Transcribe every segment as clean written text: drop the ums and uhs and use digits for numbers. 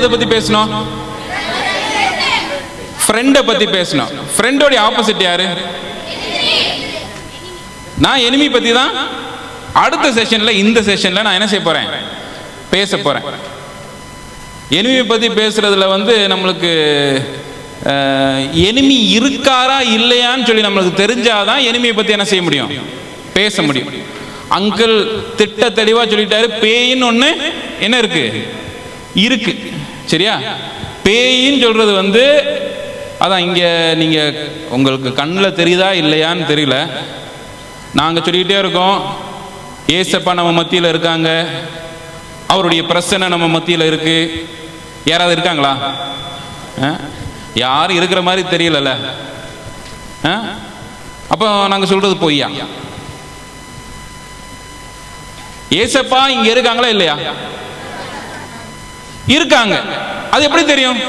எதை பத்தி பேசணும்? ஃப்ரெண்டை பத்தி பேசணும். ஃப்ரெண்டோட ஆப்போசிட் யாரு? நான் எனிமி பத்தி தான் அடுத்த செஷன்ல, இந்த செஷன்ல நான் என்ன செய்ய போறேன்? பேச போறேன். எனிமி பத்தி பேசுறதுல நம்மளுக்கு எனிமி இருக்காரா இல்லையான்னு சொல்லி நம்மளுக்கு தெரிஞ்சாதான் எனிமியை பத்தி என்ன செய்ய முடியும்? பேச முடியும். அங்கிள் திட்ட தெளிவா சொல்லிட்டாரு, பேயின்னு ஒண்ணு என்ன இருக்கு? இருக்கு. சரியா? பேயின்னு சொல்றது அதான் இங்க நீங்க உங்களுக்கு கண்ணில் தெரியுதா இல்லையான்னு தெரியல. நாங்க சொல்லிக்கிட்டே இருக்கோம், ஏசப்பா நம்ம மத்தியில் இருக்காங்க, அவருடைய பிரச்சனை நம்ம மத்தியில் இருக்கு. யாராவது இருக்காங்களா? யாரும் இருக்கிற மாதிரி தெரியல. அப்போ நாங்க சொல்றது பொய்யா? ஏசப்பா இங்க இருக்காங்களா இல்லையா? இருக்காங்க. அது எப்படி தெரியும்?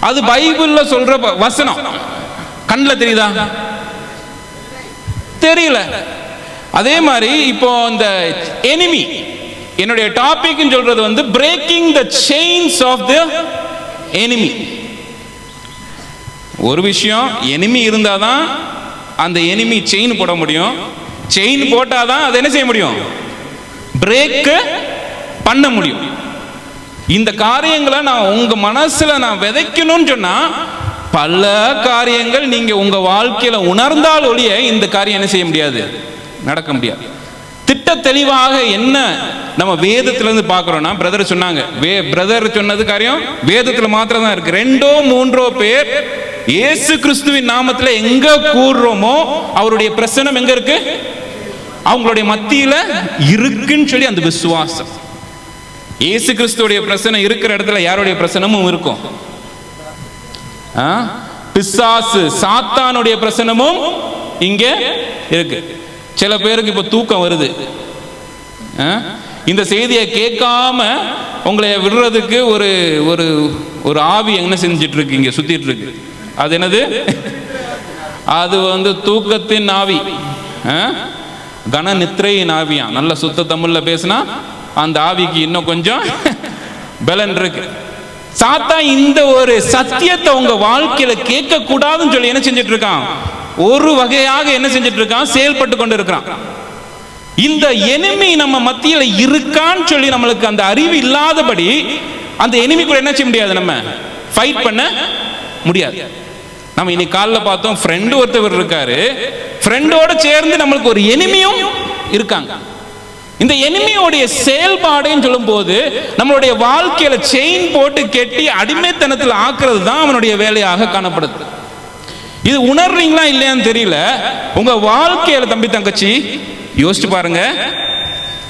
அது பைபிள்ல சொல்ற வசனம். கண்ணில் தெரியுதா? தெரியல. அதே மாதிரி இப்போ இந்த எனிமி, என்னுடைய டாபிக் சொல்றது breaking the chains of the enemy. ஒரு விஷயம், எனிமி இருந்தாதான் அந்த எனிமி செயின் போட முடியும். செயின் போட்டாதான் அதை என்ன செய்ய முடியும்? பிரேக் பண்ண முடியும். இந்த காரியங்களை நான் உங்க மனசுல நான் விதைக்கணும்னு சொன்னா பல காரியங்கள் நீங்க உங்க வாழ்க்கையில உணர்ந்தால் ஒழிய இந்த காரியம் என்ன செய்ய முடியாது? நடக்க முடியாது. திட்ட தெளிவாக என்ன நம்ம வேதத்திலிருந்து பார்க்கிறோம்னா, பிரதர் சொன்னாங்க, பிரதர் சொன்னது காரியம் வேதத்துல மாத்திரம் தான் இருக்கு. 2 3 பேர் இயேசு கிறிஸ்துவின் நாமத்துல எங்க கூறுறோமோ அவருடைய பிரசனம் எங்க இருக்கு? அவங்களுடைய மத்தியில இருக்குன்னு சொல்லி அந்த விசுவாசம். இயேசு கிறிஸ்துவோடைய பிரசனம் இருக்கிற இடத்துல யாருடைய பிரசனமும் இருக்கும். பிசாசு சாத்தானுடைய பிரசனமும் இங்க இருக்கு. சில பேருக்கு இப்ப தூக்கம் வருது. இந்த செய்தியை கேட்காம உங்களை விடுறதுக்கு ஒரு ஒரு ஒரு ஆவி என்ன செஞ்சிட்டு இருக்கு? இங்க சுத்திட்டு இருக்கு. அது என்னது? அது தூக்கத்தின் ஆவி, கன நித்திரையின் ஆவியா. நல்ல சுத்த தமிழ்ல பேசினா அந்த ஆவிக்கு இன்னும் கொஞ்சம் பலன் இருக்கு. சாத்தா இந்த ஒரு சத்தியத்தை உங்க வாழ்க்கையில கேட்க கூடாதுன்னு சொல்லி என்ன செஞ்சிட்டு இருக்கான்? ஒரு வகையாக என்ன செஞ்சிட்டு இருக்கான்? செயல்பட்டு கொண்டு இருக்கிறான். இந்த எனிமி நம்ம மத்தியில இருக்கான்னு சொல்லி நம்மளுக்கு அந்த அறிவு இல்லாதபடி அந்த எனிமி கூட என்ன செய்ய முடியாது? நம்ம ஃபைட் பண்ண முடியாது. நம்ம இன்னைக்கு காலைல பார்த்தோம், ஃப்ரெண்டு ஒருத்தவர் இருக்காரு, ஃப்ரெண்டோட சேர்ந்து நம்மளுக்கு ஒரு எனிமியும் இருக்காங்க. இந்த எனிமியோடைய செயல்பாடுன்னு சொல்லும் போது நம்மளுடைய வாழ்க்கையில செயின் போட்டு கெட்டி அடிமைத்தனத்தில் ஆக்குறது தான் அவனுடைய வேலையாக காணப்படுது. இது உணர்றீங்களா இல்லையான்னு தெரியல. உங்க வாழ்க்கையில தம்பி தங்கச்சி யோசிச்சு பாருங்க,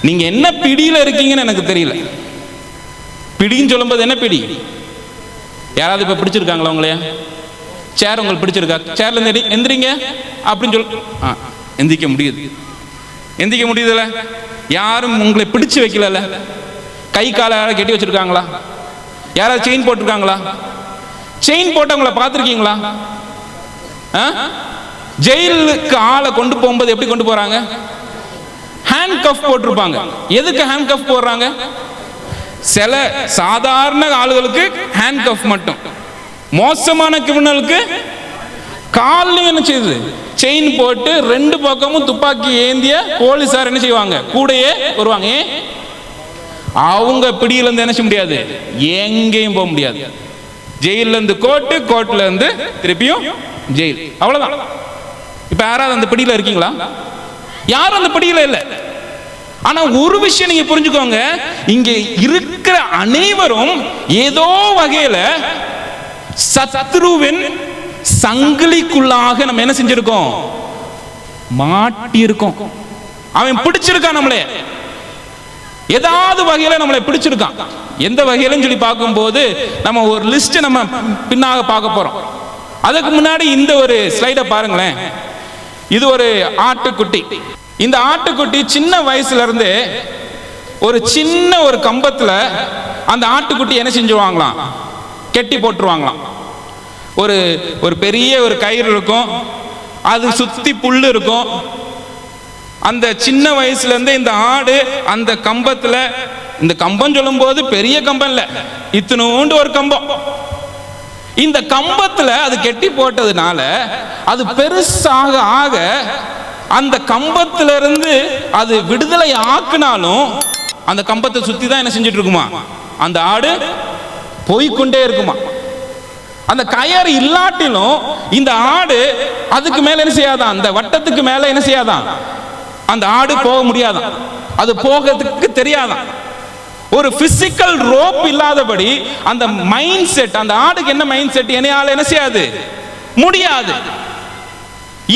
நீங்க என்ன பிடியில இருக்கீங்கன்னு எனக்கு தெரியல. பிடின்னு சொல்லும் போது என்ன பிடி? யாராவது இப்ப பிடிச்சிருக்காங்களா உங்களையா? சேர் உங்களுக்கு பிடிச்சிருக்கா? சேர்ல இருந்து எந்திரிங்க அப்படின்னு சொல்ல எந்திரிக்க முடியுது? எந்திரிக்க முடியுதுல? யாரும் உங்களை பிடிச்சு வைக்கல. கை கால யாராவது கட்டி வச்சிருக்காங்களா? யாராவது செயின் போட்டிருக்காங்களா? செயின் போட்டவங்களை பார்த்துருக்கீங்களா? ஜெயிலுக்கு ஆளை கொண்டு போகும்போது எப்படி கொண்டு போறாங்க? ஹேண்ட் கஃப் போட்டிருப்பாங்க. எதுக்கு ஹேண்ட் கஃப் போடுறாங்க? சில சாதாரண ஆளுகளுக்கு ஹேண்ட் கஃப் மட்டும், மோசமான கிரிமினலுக்கு காலையும் என்ன செய்யுது? செயின் போட்டு 2 பக்கமும் துப்பாக்கி ஏந்திய போலீசார் என்ன செய்வாங்க? கூடையே வருவாங்க. அவங்க பிடியில இருந்து என்ன செய்ய முடியாது? எங்கேயும் போக முடியாது. ஜெயில இருந்து கோர்ட்டு, கோர்ட்ல இருந்து திருப்பியும் ஜெயில், அவ்வளவுதான். இப்ப யாராவது அந்த பிடியில இருக்கீங்களா? யாரும் அந்த பிடியில இல்ல. ஆனா ஒரு விஷயம் நீங்க புரிஞ்சுக்கோங்க, இங்க இருக்கிற அனைவரும் ஏதோ வகையில சத்ருவின் சங்கிலிக்குள்ளாக நம்ம என்ன செஞ்சிருக்கோம்? மாட்டி இருக்கோம். அவன் பிடிச்சிருக்கான் நம்மளே, ஏதாவது வகையில நம்மளை பிடிச்சிருக்கான். எந்த வகையிலும் சொல்லி பார்க்கும்போது நம்ம ஒரு லிஸ்ட் நம்ம பின்னாக பார்க்க போறோம். அதுக்கு முன்னாடி இந்த ஒரு ஸ்லைட பாருங்களேன். இது ஒரு ஆட்டுக்குட்டி. இந்த ஆட்டுக்குட்டி சின்ன வயசுல இருந்து ஒரு சின்ன ஒரு கம்பத்துல அந்த ஆட்டுக்குட்டி என்ன செஞ்சுவாங்களாம்? கெட்டி போட்டுருவாங்களாம். ஒரு பெரிய ஒரு கயிறு இருக்கும், அது சுத்தி புல்லு இருக்கும். அந்த சின்ன வயசுல இருந்து இந்த ஆடு அந்த கம்பத்துல இந்த கம்பம் சொல்லும் போது பெரிய கம்பம் இல்ல, இத்தினூண்டு ஒரு கம்பம். இந்த கம்பத்துல அது கெட்டி போட்டதுனால அது பெருசாக ஆக அந்த கம்பத்திலிருந்து அது விடுதலை ஆக்குனாலும் அந்த கம்பத்தை சுத்தி தான் என்ன செஞ்சிட்டு இருக்குமா, அந்த ஆடு போய்கொண்டே இருக்குமா. அந்த கயறு இல்லாட்டிலும் இந்த ஆடு அதுக்கு மேல என்ன செய்யாதான், அந்த வட்டத்துக்கு மேல என்ன செய்யாதான், அந்த ஆடு போக முடியாதான், அது போகிறதுக்கு தெரியாதான். ஒரு பிசிக்கல் ரோப் இல்லாதபடி அந்த மைண்ட் செட், அந்த ஆடுக்கு என்ன மைண்ட் செட், என்னையால என்ன செய்யாது, முடியாது.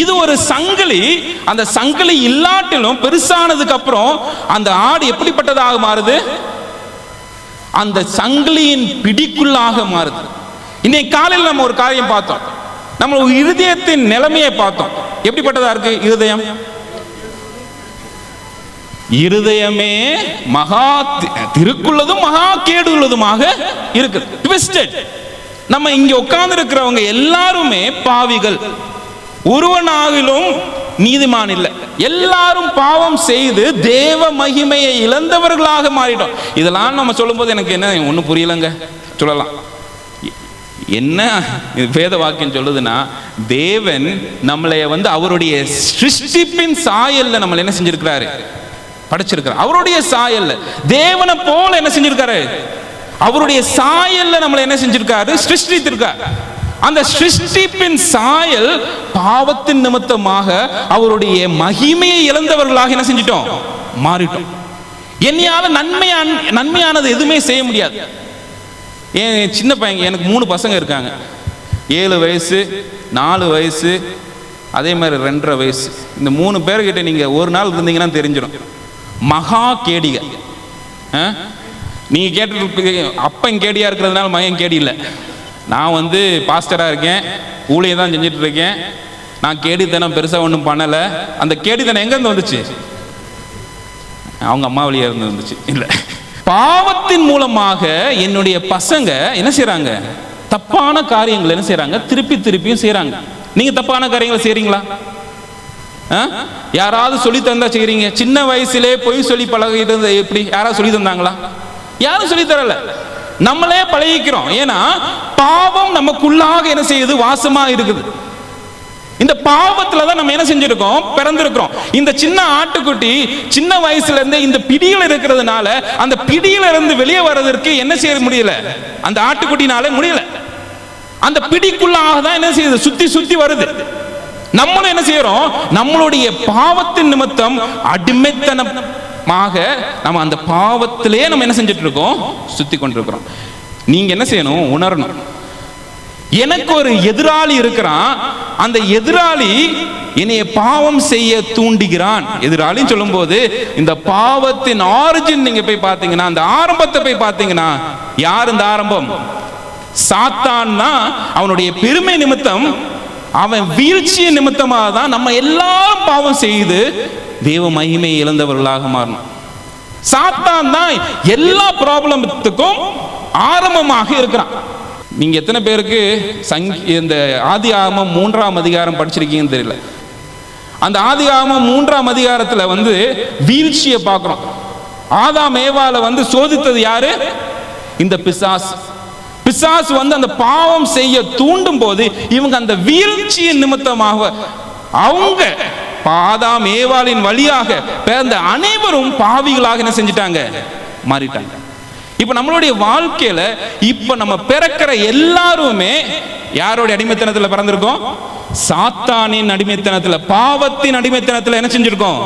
இது ஒரு சங்கிலி. அந்த சங்கிலி இல்லாட்டிலும் பெருசானதுக்கு அப்புறம் அந்த ஆடு எப்படிப்பட்டதாக மாறுது, அந்த சங்கிலியின் பிடிக்குள்ளாக மாறுது. இன்னைக்கு காலையில் நம்ம ஒரு காரியம் பார்த்தோம், நம்ம இருதயத்தின் நிலைமையை பார்த்தோம். எப்படிப்பட்டதா இருக்கு இருதயம்? இருதயமே மகா திருக்குள்ளதும் மகா கேடுள்ளதுமாக இருக்கு, ட்விஸ்டட். நம்ம இங்க உட்கார்ந்து இருக்கிறவங்க எல்லாருமே பாவிகள், ஒருவனாகிலும் நீதிமான் இல்லை. எல்லாரும் பாவம் செய்து தேவ மகிமையை இழந்தவர்களாக மாறிட்டோம். இதெல்லாம் நம்ம சொல்லும் போது எனக்கு என்ன ஒன்றும் புரியலங்க. சொல்லலாம், என்ன வேத வாக்கியம் சொல்லுதுன்னா, தேவன் நம்மளை அவருடைய சிருஷ்டிப்பின் சாயல்ல நம்மளை என்ன செஞ்சிருக்கிறாரு, படைச்சிருக்கிறார். அவருடைய சாயல்ல தேவனை போல என்ன செஞ்சிருக்காரு, அவருடைய சாயல்ல நம்மளை என்ன செஞ்சிருக்காரு, சிருஷ்டித்திருக்கார். அந்த சிருஷ்டிப்பின் சாயல் பாவத்தின் நிமித்தமாக அவருடைய மகிமையை இழந்தவர்களாக என்ன செஞ்சிட்டோம், மாறிட்டோம். என்னையால நன்மையானது எதுவுமே செய்ய முடியாது. என் சின்ன பையன், எனக்கு 3 பசங்க இருக்காங்க. 7 வயசு, 4 வயசு, அதே மாதிரி 2.5 வயசு. இந்த 3 பேர்கிட்ட நீங்க ஒரு நாள் இருந்தீங்கன்னா தெரிஞ்சிடும், மகா கேடிக. நீங்க கேட்டு அப்பன் கேடியா இருக்கிறதுனால மகன் கேடி இல்லை. நான் பாஸ்டரா இருக்கேன், ஊழியை தான் செஞ்சுட்டு இருக்கேன். நான் கேடித்தனம் பெருசா ஒன்றும் பண்ணல. அந்த கேடித்தனம் எங்க இருந்து வந்துச்சு, அவங்க அம்மா வழியா இருந்து வந்துச்சு. இல்லை, பாவத்தின் மூலமாக என்னுடைய பசங்க என்ன செய்யறாங்க, தப்பான காரியங்கள் என்ன செய்யறாங்க, திருப்பியும் செய்யறாங்க. நீங்க தப்பான காரியங்களை செய்றீங்களா? யாராவது சொல்லி தந்தா செய்றீங்க? சின்ன வயசுலே பொய் சொல்லி பழகிட்டு எப்படி யாராவது சொல்லி தந்தாங்களா? யாரும் சொல்லி தரல, நம்மளே பழகிக்கிறோம். ஏன்னா பாவம் நமக்குள்ளாக என்ன செய்யுது, வாசமா இருக்குது. இந்த பாவத்துல தான் நம்ம என்ன செஞ்சிருக்கோம், பிறந்திருக்கிறோம். இந்த சின்ன ஆட்டுக்குட்டி சின்ன வயசுல இருந்தே இந்த பிடியில் இருக்கிறதுனால அந்த பிடியில இருந்து வெளியே வர்றதற்கு என்ன செய்ய முடியல, அந்த ஆட்டுக்குட்டினால முடியல. அந்த பிடிக்குள்ளாக தான் என்ன செய்யுது, சுத்தி வருது. நம்மளும் என்ன செய்யறோம், நம்மளுடைய பாவத்தின் நிமித்தம் அடிமைத்தனமாக நம்ம அந்த பாவத்திலே நம்ம என்ன செஞ்சிட்டு இருக்கோம், சுத்தி கொண்டிருக்கிறோம். நீங்க என்ன செய்யணும், உணரணும். எனக்கு ஒரு எதிராளி இருக்கிறான், அந்த எதிராளி என்னைய பாவம் செய்ய தூண்டுகிறான். எதிராளின்னு சொல்லும் போது இந்த பாவத்தின் ஆரிஜின் நீங்க போய் பார்த்தீங்கன்னா, அந்த ஆரம்பத்தை போய் பார்த்தீங்கன்னா, யார் இந்த ஆரம்பம்? சாத்தான் தான். அவனுடைய பெருமை நிமித்தம், அவன் வீழ்ச்சிய நிமித்தமாக தான் நம்ம எல்லாரும் பாவம் செய்து தேவ மகிமையை இழந்தவர்களாக மாறணும். சாத்தான் தான் எல்லா ப்ராப்ளத்துக்கும் ஆரம்பமாக இருக்கிறான். நீங்க எத்தனை பேருக்கு இந்த ஆதியாகமம் 3ஆம் அதிகாரம் படிச்சிருக்கீங்கன்னு தெரியல. அந்த ஆதியாகமம் 3ஆம் அதிகாரத்துல வீழ்ச்சியை பார்க்கிறோம். ஆதாம் ஏவாளை சோதித்தது யாரு? இந்த பிசாசு. பிசாசு அந்த பாவம் செய்ய தூண்டும் போது இவங்க அந்த வீழ்ச்சியின் நிமித்தமாக அவங்க ஆதாம் ஏவாளின் வழியாக பிறந்த அனைவரும் பாவிகளாக என்ன செஞ்சிட்டாங்க, மாறிட்டாங்க. இப்ப நம்மளுடைய வாழ்க்கையில இப்ப நம்ம பிறக்கிற எல்லாருமே யாருடைய அடிமைத்தனத்துல பிறந்திருக்கோம்? சாத்தானின் அடிமைத்தனத்துல, பாவத்தின் அடிமைத்தனத்துல என்ன செஞ்சிருக்கோம்,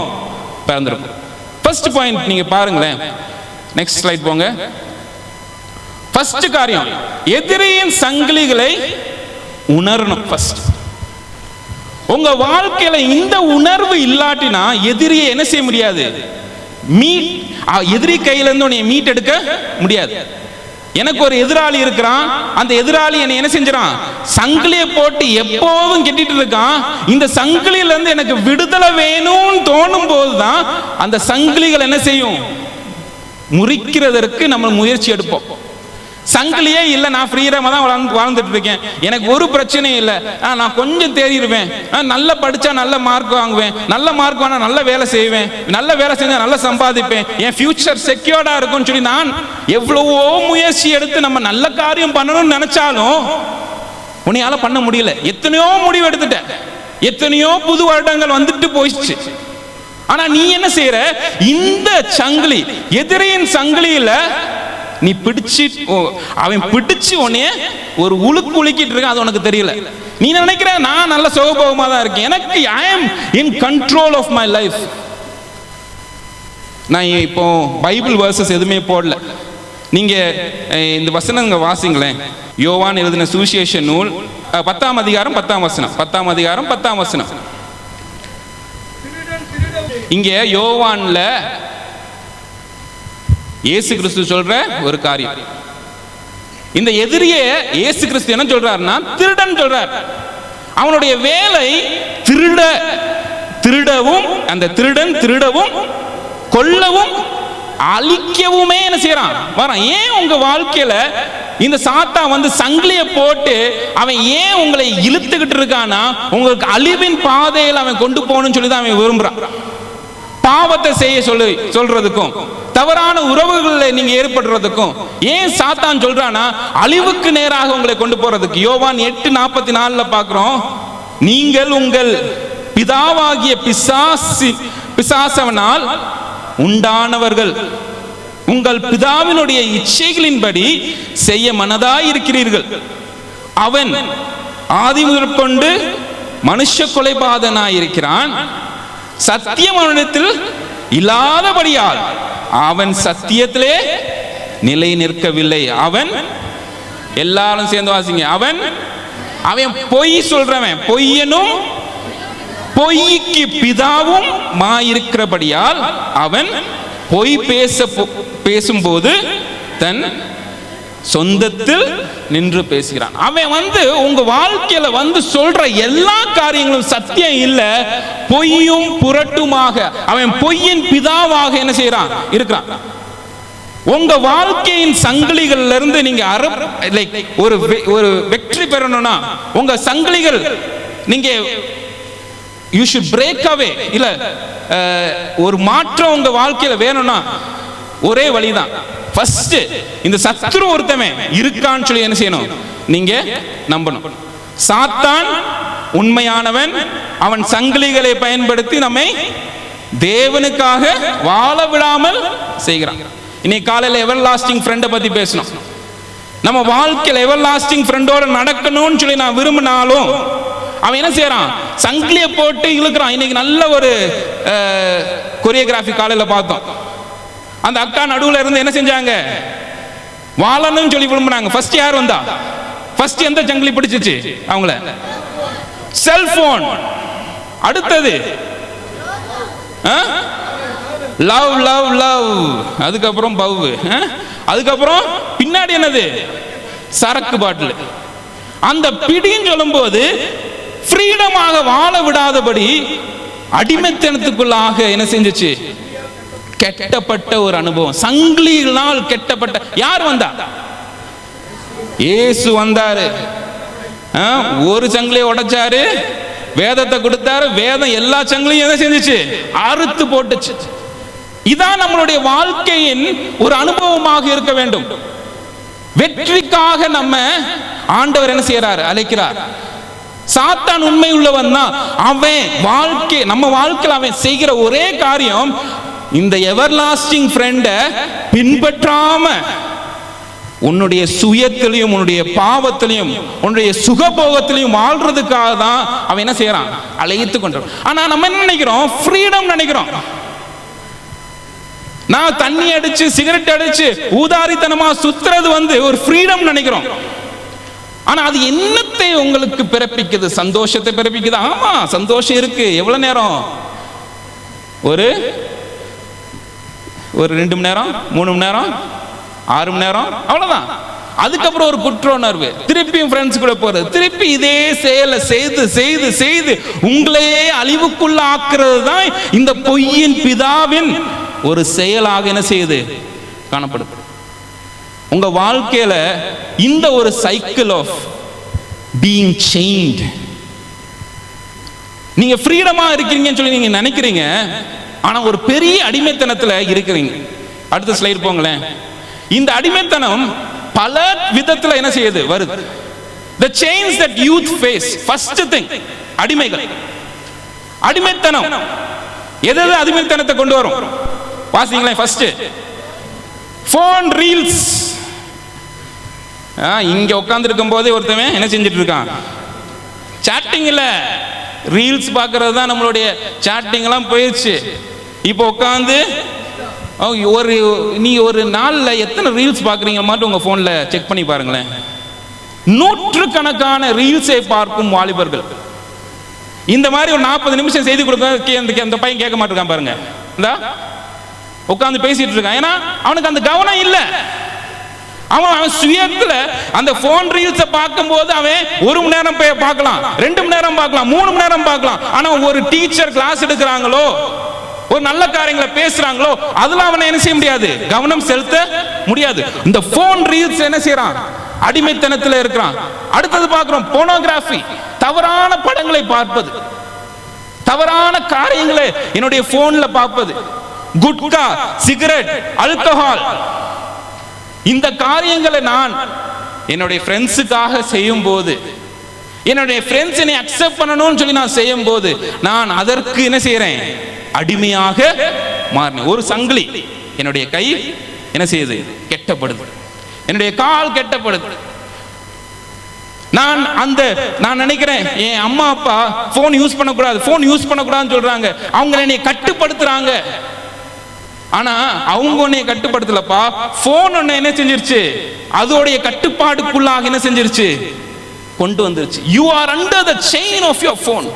பிறந்திருக்கோம். ஃபர்ஸ்ட் பாயிண்ட் நீங்க பாருங்களேன், நெக்ஸ்ட் ஸ்லைட் போங்க. ஃபர்ஸ்ட் காரியம், எதிரியின் சங்கிலிகளை உணரணும். ஃபர்ஸ்ட் உங்க வாழ்க்கையில இந்த உணர்வு இல்லாட்டினா எதிரியை என்ன செய்ய முடியாது, எதிரி கையில இருந்து உன்னை மீட் எடுக்க முடியாது. எனக்கு ஒரு எதிராளி இருக்கிறான், அந்த எதிராளி என்னை என்ன செஞ்சான், சங்கிலியை போட்டு எப்போதும் கெட்டிட்டு இருக்கான். இந்த சங்கிலியில இருந்து எனக்கு விடுதலை வேணும்னு தோணும் போதுதான் அந்த சங்கிலிகள் என்ன செய்யும், முறிக்கிறதற்கு நம்ம முயற்சி எடுப்போம். சங்கிலியே இல்லை, நான் ஃப்ரீடமா தான் வாழ்ந்துட்டு இருக்கேன், எனக்கு ஒரு பிரச்சனையும் இல்லை, நான் கொஞ்சம் தேறிடுவேன், நல்லா படிச்சா நல்ல மார்க் வாங்குவேன், நல்ல மார்க் வாங்கினா நல்ல வேலை செய்வேன், நல்ல வேலை செஞ்சா நல்லா சம்பாதிப்பேன், என் ஃபியூச்சர் செக்யூர்டா இருக்கும்னு சொல்லி நான் எவ்வளவோ முயற்சி எடுத்து நம்ம நல்ல காரியம் பண்ணணும்னு நினைச்சாலும் உன்னையால பண்ண முடியல. எத்தனையோ முடிவு எடுத்துட்டேன், எத்தனையோ புது வருடங்கள் வந்துட்டு போயிடுச்சு. ஆனா நீ என்ன செய்யற? இந்த சங்கிலி, எதிரியின் சங்கிலியில நீ பிடிச்சு, அவன் பிடிச்சு உன்னைய ஒரு உலுக்கிட்டு இருக்க, அது உனக்கு தெரியல. நீ நினைக்கிற நான் நல்ல சுகபோகமா தான் இருக்கேன், எனக்கு I am in control of my life. நான் இப்போ பைபிள் வேர்சஸ் எதுவுமே போடல, நீங்க இந்த வசனங்க வாசிங்களேன். யோவான் எழுதின சுவிசேஷ நூல் 10ஆம் அதிகாரம் 10ஆம் வசனம். 10ஆம் அதிகாரம் 10ஆம் வசனம். இங்க யோவான்ல இயேசு கிறிஸ்து சொல்ற ஒரு காரியம். இந்த எதிரியே இயேசு கிறிஸ்து என்ன சொல்றாருன்னா திருடன் சொல்றார். அவனுடைய வேலை திருடவும், அந்த திருடன் திருடவும் கொல்லவும் அழிக்கவுமே என்ன செய்யறான் வரான். ஏன் உங்க வாழ்க்கையில இந்த சாத்தா வந்து சங்கிலிய போட்டு அவன் ஏன் உங்களை இழுத்துக்கிட்டு இருக்கானா, உங்களுக்கு அழிவின் பாதையில் அவன் கொண்டு போகணும்னு சொல்லி தான் அவன் விரும்புறான். பாவத்தை செய்ய சொல்றதுக்கும் தவறான உறவுகளில் நீங்க ஏற்படுறதுக்கும் ஏன் சாத்தான் சொல்றானா, அழிவுக்கு நேராக உங்களை கொண்டு போறதுக்கு. யோவான் 8:44 பார்க்கிறோம், நீங்கள் உங்கள் பிதாவாகிய பிசாசவனால் உண்டானவர்கள், உங்கள் பிதாவினுடைய இச்சைகளின்படி செய்ய மனதாயிருக்கிறீர்கள். அவன் ஆதி முதற் கொண்டு மனுஷ கொலைபாதனாயிருக்கிறான், சத்தியம் அவனிடத்தில் இல்லாதபடியால் அவன் சத்தியத்திலே நிலை நிற்கவில்லை. அவன், எல்லாரும் சேர்ந்து வாசிங்க, அவன் பொய் சொல்றவன், பொய்யனும் பொய்க்கு பிதாவும் மாயிருக்கிறபடியால் அவன் பொய் பேசும்போது தன் சொந்தத்தில் நின்று பேசுகிறான். அவன் வந்து உங்க வாழ்க்கையில வந்து சொல்ற எல்லா காரியங்களும் சத்தியம் இல்ல, பொய்யும் புரட்டுமாக அவன் பொய்யின் பிதாவாக என்ன செய்யறான் இருக்கிறான். உங்க வாழ்க்கையின் சங்கிலிகள்ல இருந்து நீங்க ஒரு வெற்றி பெறணும்னா, உங்க சங்கிலிகள் நீங்க you should break away, இல்ல ஒரு மாற்றம் உங்க வாழ்க்கையில வேணும்னா ஒரே வழிதான். ஃபர்ஸ்ட் இந்த சத்துரு ஒருத்தவன் இருக்கான்னு சொல்லி என்ன செய்யணும், நீங்க நம்பணும். சாத்தான் உண்மையானவன், அவன் சங்கிலிகளை பயன்படுத்தி நம்மை தேவனுக்காக வாழ விடாமல் செய்கிறான். இன்னைக்கு காலையில எவர் லாஸ்டிங் ஃப்ரெண்டை பத்தி பேசணும். நம்ம வாழ்க்கையில எவர் லாஸ்டிங் ஃப்ரெண்டோட நடக்கணும்னு சொல்லி நான் விரும்பினாலும் அவன் என்ன செய்யறான், சங்கிலிய போட்டு இழுக்கிறான். இன்னைக்கு நல்ல ஒரு கொரியோகிராஃபி காலையில பார்த்தோம். அந்த அக்கா நடுவுல இருந்து என்ன செஞ்சாங்க, வாழணும்னு சொல்லி விரும்புறாங்க. ஃபர்ஸ்ட் யார் வந்தா, ஃபர்ஸ்ட் எந்த சங்கிலி பிடிச்சிச்சு அவங்கள? செல்போன். அடுத்தது லவ் லவ் லவ், அதுக்கப்புறம் பவ், அதுக்கப்புறம் பின்னாடி என்னது, சரக்கு பாட்டில். அந்த பிடின்னு சொல்லும் போது ஃப்ரீடமாக வாழ விடாதபடி அடிமைத்தனத்துக்குள்ளாக என்ன செஞ்சிச்சு, கெட்டப்பட்ட ஒரு அனுபவம். சங்கிலிகளால் கெட்டப்பட்ட. யார் வந்தா? இயேசு வந்தாரு. ஒரு சங்கிலியை உடைச்சாரு, வேதத்தை கொடுத்தாரு, வேதம் எல்லா சங்கிலியும் என்ன செஞ்சிச்சு, அறுத்து போட்டுச்சு. இதான் நம்மளுடைய வாழ்க்கையின் ஒரு அனுபவமாக இருக்க வேண்டும். வெற்றிக்காக நம்ம ஆண்டவர் என்ன செய்யறாரு, அழைக்கிறார். சாத்தான் உண்மை உள்ளவன் தான். அவன் வாழ்க்கை, நம்ம வாழ்க்கையில் அவன் செய்கிற ஒரே காரியம் இந்த எவர்லாஸ்டிங் ஃப்ரெண்ட பின்பற்றாம உன்னுடைய சுயத்திலையும் உன்னுடைய பாவத்திலையும் உன்னுடைய சுகபோகத்திலையும் வாழ்றதுக்காக தான் அவன் என்ன செய்யறான், அழைத்து கொண்டான். ஆனா நம்ம என்ன நினைக்கிறோம், ஃப்ரீடம் நினைக்கிறோம். நான் தண்ணி அடிச்சு சிகரெட் அடிச்சு ஊதாரித்தனமா சுத்துறது வந்து ஒரு ஃப்ரீடம் நினைக்கிறோம். ஆனா அது என்னத்தை உங்களுக்கு பிறப்பிக்குது, சந்தோஷத்தை பிறப்பிக்குது. ஆமா சந்தோஷம் இருக்கு. எவ்வளவு நேரம், ஒரு 2 மணி நேரம், 3 மணி நேரம், 6 மணி நேரம், அவ்வளவுதான். அதுக்கப்புறம் ஒரு குற்ற உணர்வு, திருப்பியும் ஃப்ரெண்ட்ஸ் கூட போறது, திருப்பி இதே செயலை செய்து செய்து செய்து உங்களையே அழிவுக்குள்ள ஆக்குறது தான் இந்த பொய்யின் பிதாவின் ஒரு செயலாக என்ன செய்யுது, காணப்படுது. உங்க வாழ்க்கையில இந்த ஒரு சைக்கிள் ஆஃப் பீயிங் செயின்ட். நீங்க ஃப்ரீடமா இருக்கீங்கன்னு சொல்லி நீங்க நினைக்கிறீங்க, ஆனா ஒரு பெரிய அடிமைத்தனத்துல இருக்கிறீங்க. அடுத்த ஸ்லைடு போங்களேன். இந்த அடிமைத்தனம் பல விதத்துல என்ன செய்யுது, வருது. The chains that youth face. First thing, அடிமைகள். அடிமைத்தனம் எது அடிமைத்தனத்தை கொண்டு வரும் வாசிங்களேன். First phone reels. இங்க உட்கார்ந்து இருக்கும் போதே ஒருத்தவன் என்ன செஞ்சிட்டு இருக்கான், சாட்டிங் இல்ல ரீல்ஸ் பார்க்கறது தான் நம்மளுடைய சாட்டிங் எல்லாம் போயிடுச்சு. இப்போ உட்காந்து நீ ஒரு நாள்ல எத்தனை ரீல்ஸ் பார்க்குறீங்க மட்டும் உங்க போன்ல செக் பண்ணி பாருங்களேன். நூற்றுக்கணக்கான ரீல்ஸை பார்க்கும் வாலிபர்கள். இந்த மாதிரி ஒரு 40 நிமிஷம் செய்தி கொடுக்க அந்த பையன் கேட்க மாட்டேங்கான் பாருங்க. இந்த உட்காந்து பேசிட்டு இருக்கான். ஏன்னா அவனுக்கு அந்த கவனம் இல்லை. அவன் சுயத்துல அந்த போன் ரீல்ஸை பார்க்கும் போது அவன் 1 மணி நேரம் பார்க்கலாம், 2 மணி நேரம் பார்க்கலாம், 3 மணி நேரம் பார்க்கலாம். ஆனா ஒரு டீச்சர் கிளாஸ் எடுக்கிறாங்களோ, ஒரு நல்ல காரியங்களை பேசுறாங்களோ, அதுல அவனை என்ன செய்ய முடியாது, கவனம் செலுத்த முடியாது. இந்த போன் ரீல்ஸ் என்ன செய்யறான், அடிமைத்தனத்தில் இருக்கிறான். அடுத்தது பார்க்கிறோம் போனோகிராஃபி, தவறான படங்களை பார்ப்பது, தவறான காரியங்களை என்னுடைய போன்ல பார்ப்பது, குட்கா, சிகரெட், ஆல்கஹால். இந்த காரியங்களை நான் என்னுடைய ஃப்ரெண்ட்ஸுக்காக செய்யும் போது, என்னுடைய ஃப்ரெண்ட்ஸ் என்னை அக்செப்ட் பண்ணணும்னு சொல்லி நான் செய்யும் போது, நான் அதற்கு என்ன செய்யறேன், அடிமையாக மாறினேன். ஒரு சங்கிலி, என்னுடைய கை என்ன செய்யுது, கெட்டப்படுது, என்னுடைய கால் கெட்டப்படுது. நான் நினைக்கிறேன் என் அம்மா அப்பா போன் யூஸ் பண்ணக்கூடாது, போன் யூஸ் பண்ணக்கூடாதுன்னு சொல்றாங்க, அவங்க என்னை கட்டுப்படுத்துறாங்க. ஆனா அவங்க உன்னை கட்டுப்படுத்தலப்பா, போன் உன்னை என்ன செஞ்சிருச்சு, அதோடைய கட்டுப்பாடுக்குள்ளாக என்ன செஞ்சிருச்சு, கொண்டு வந்துருச்சு. You are under the chain of your phone.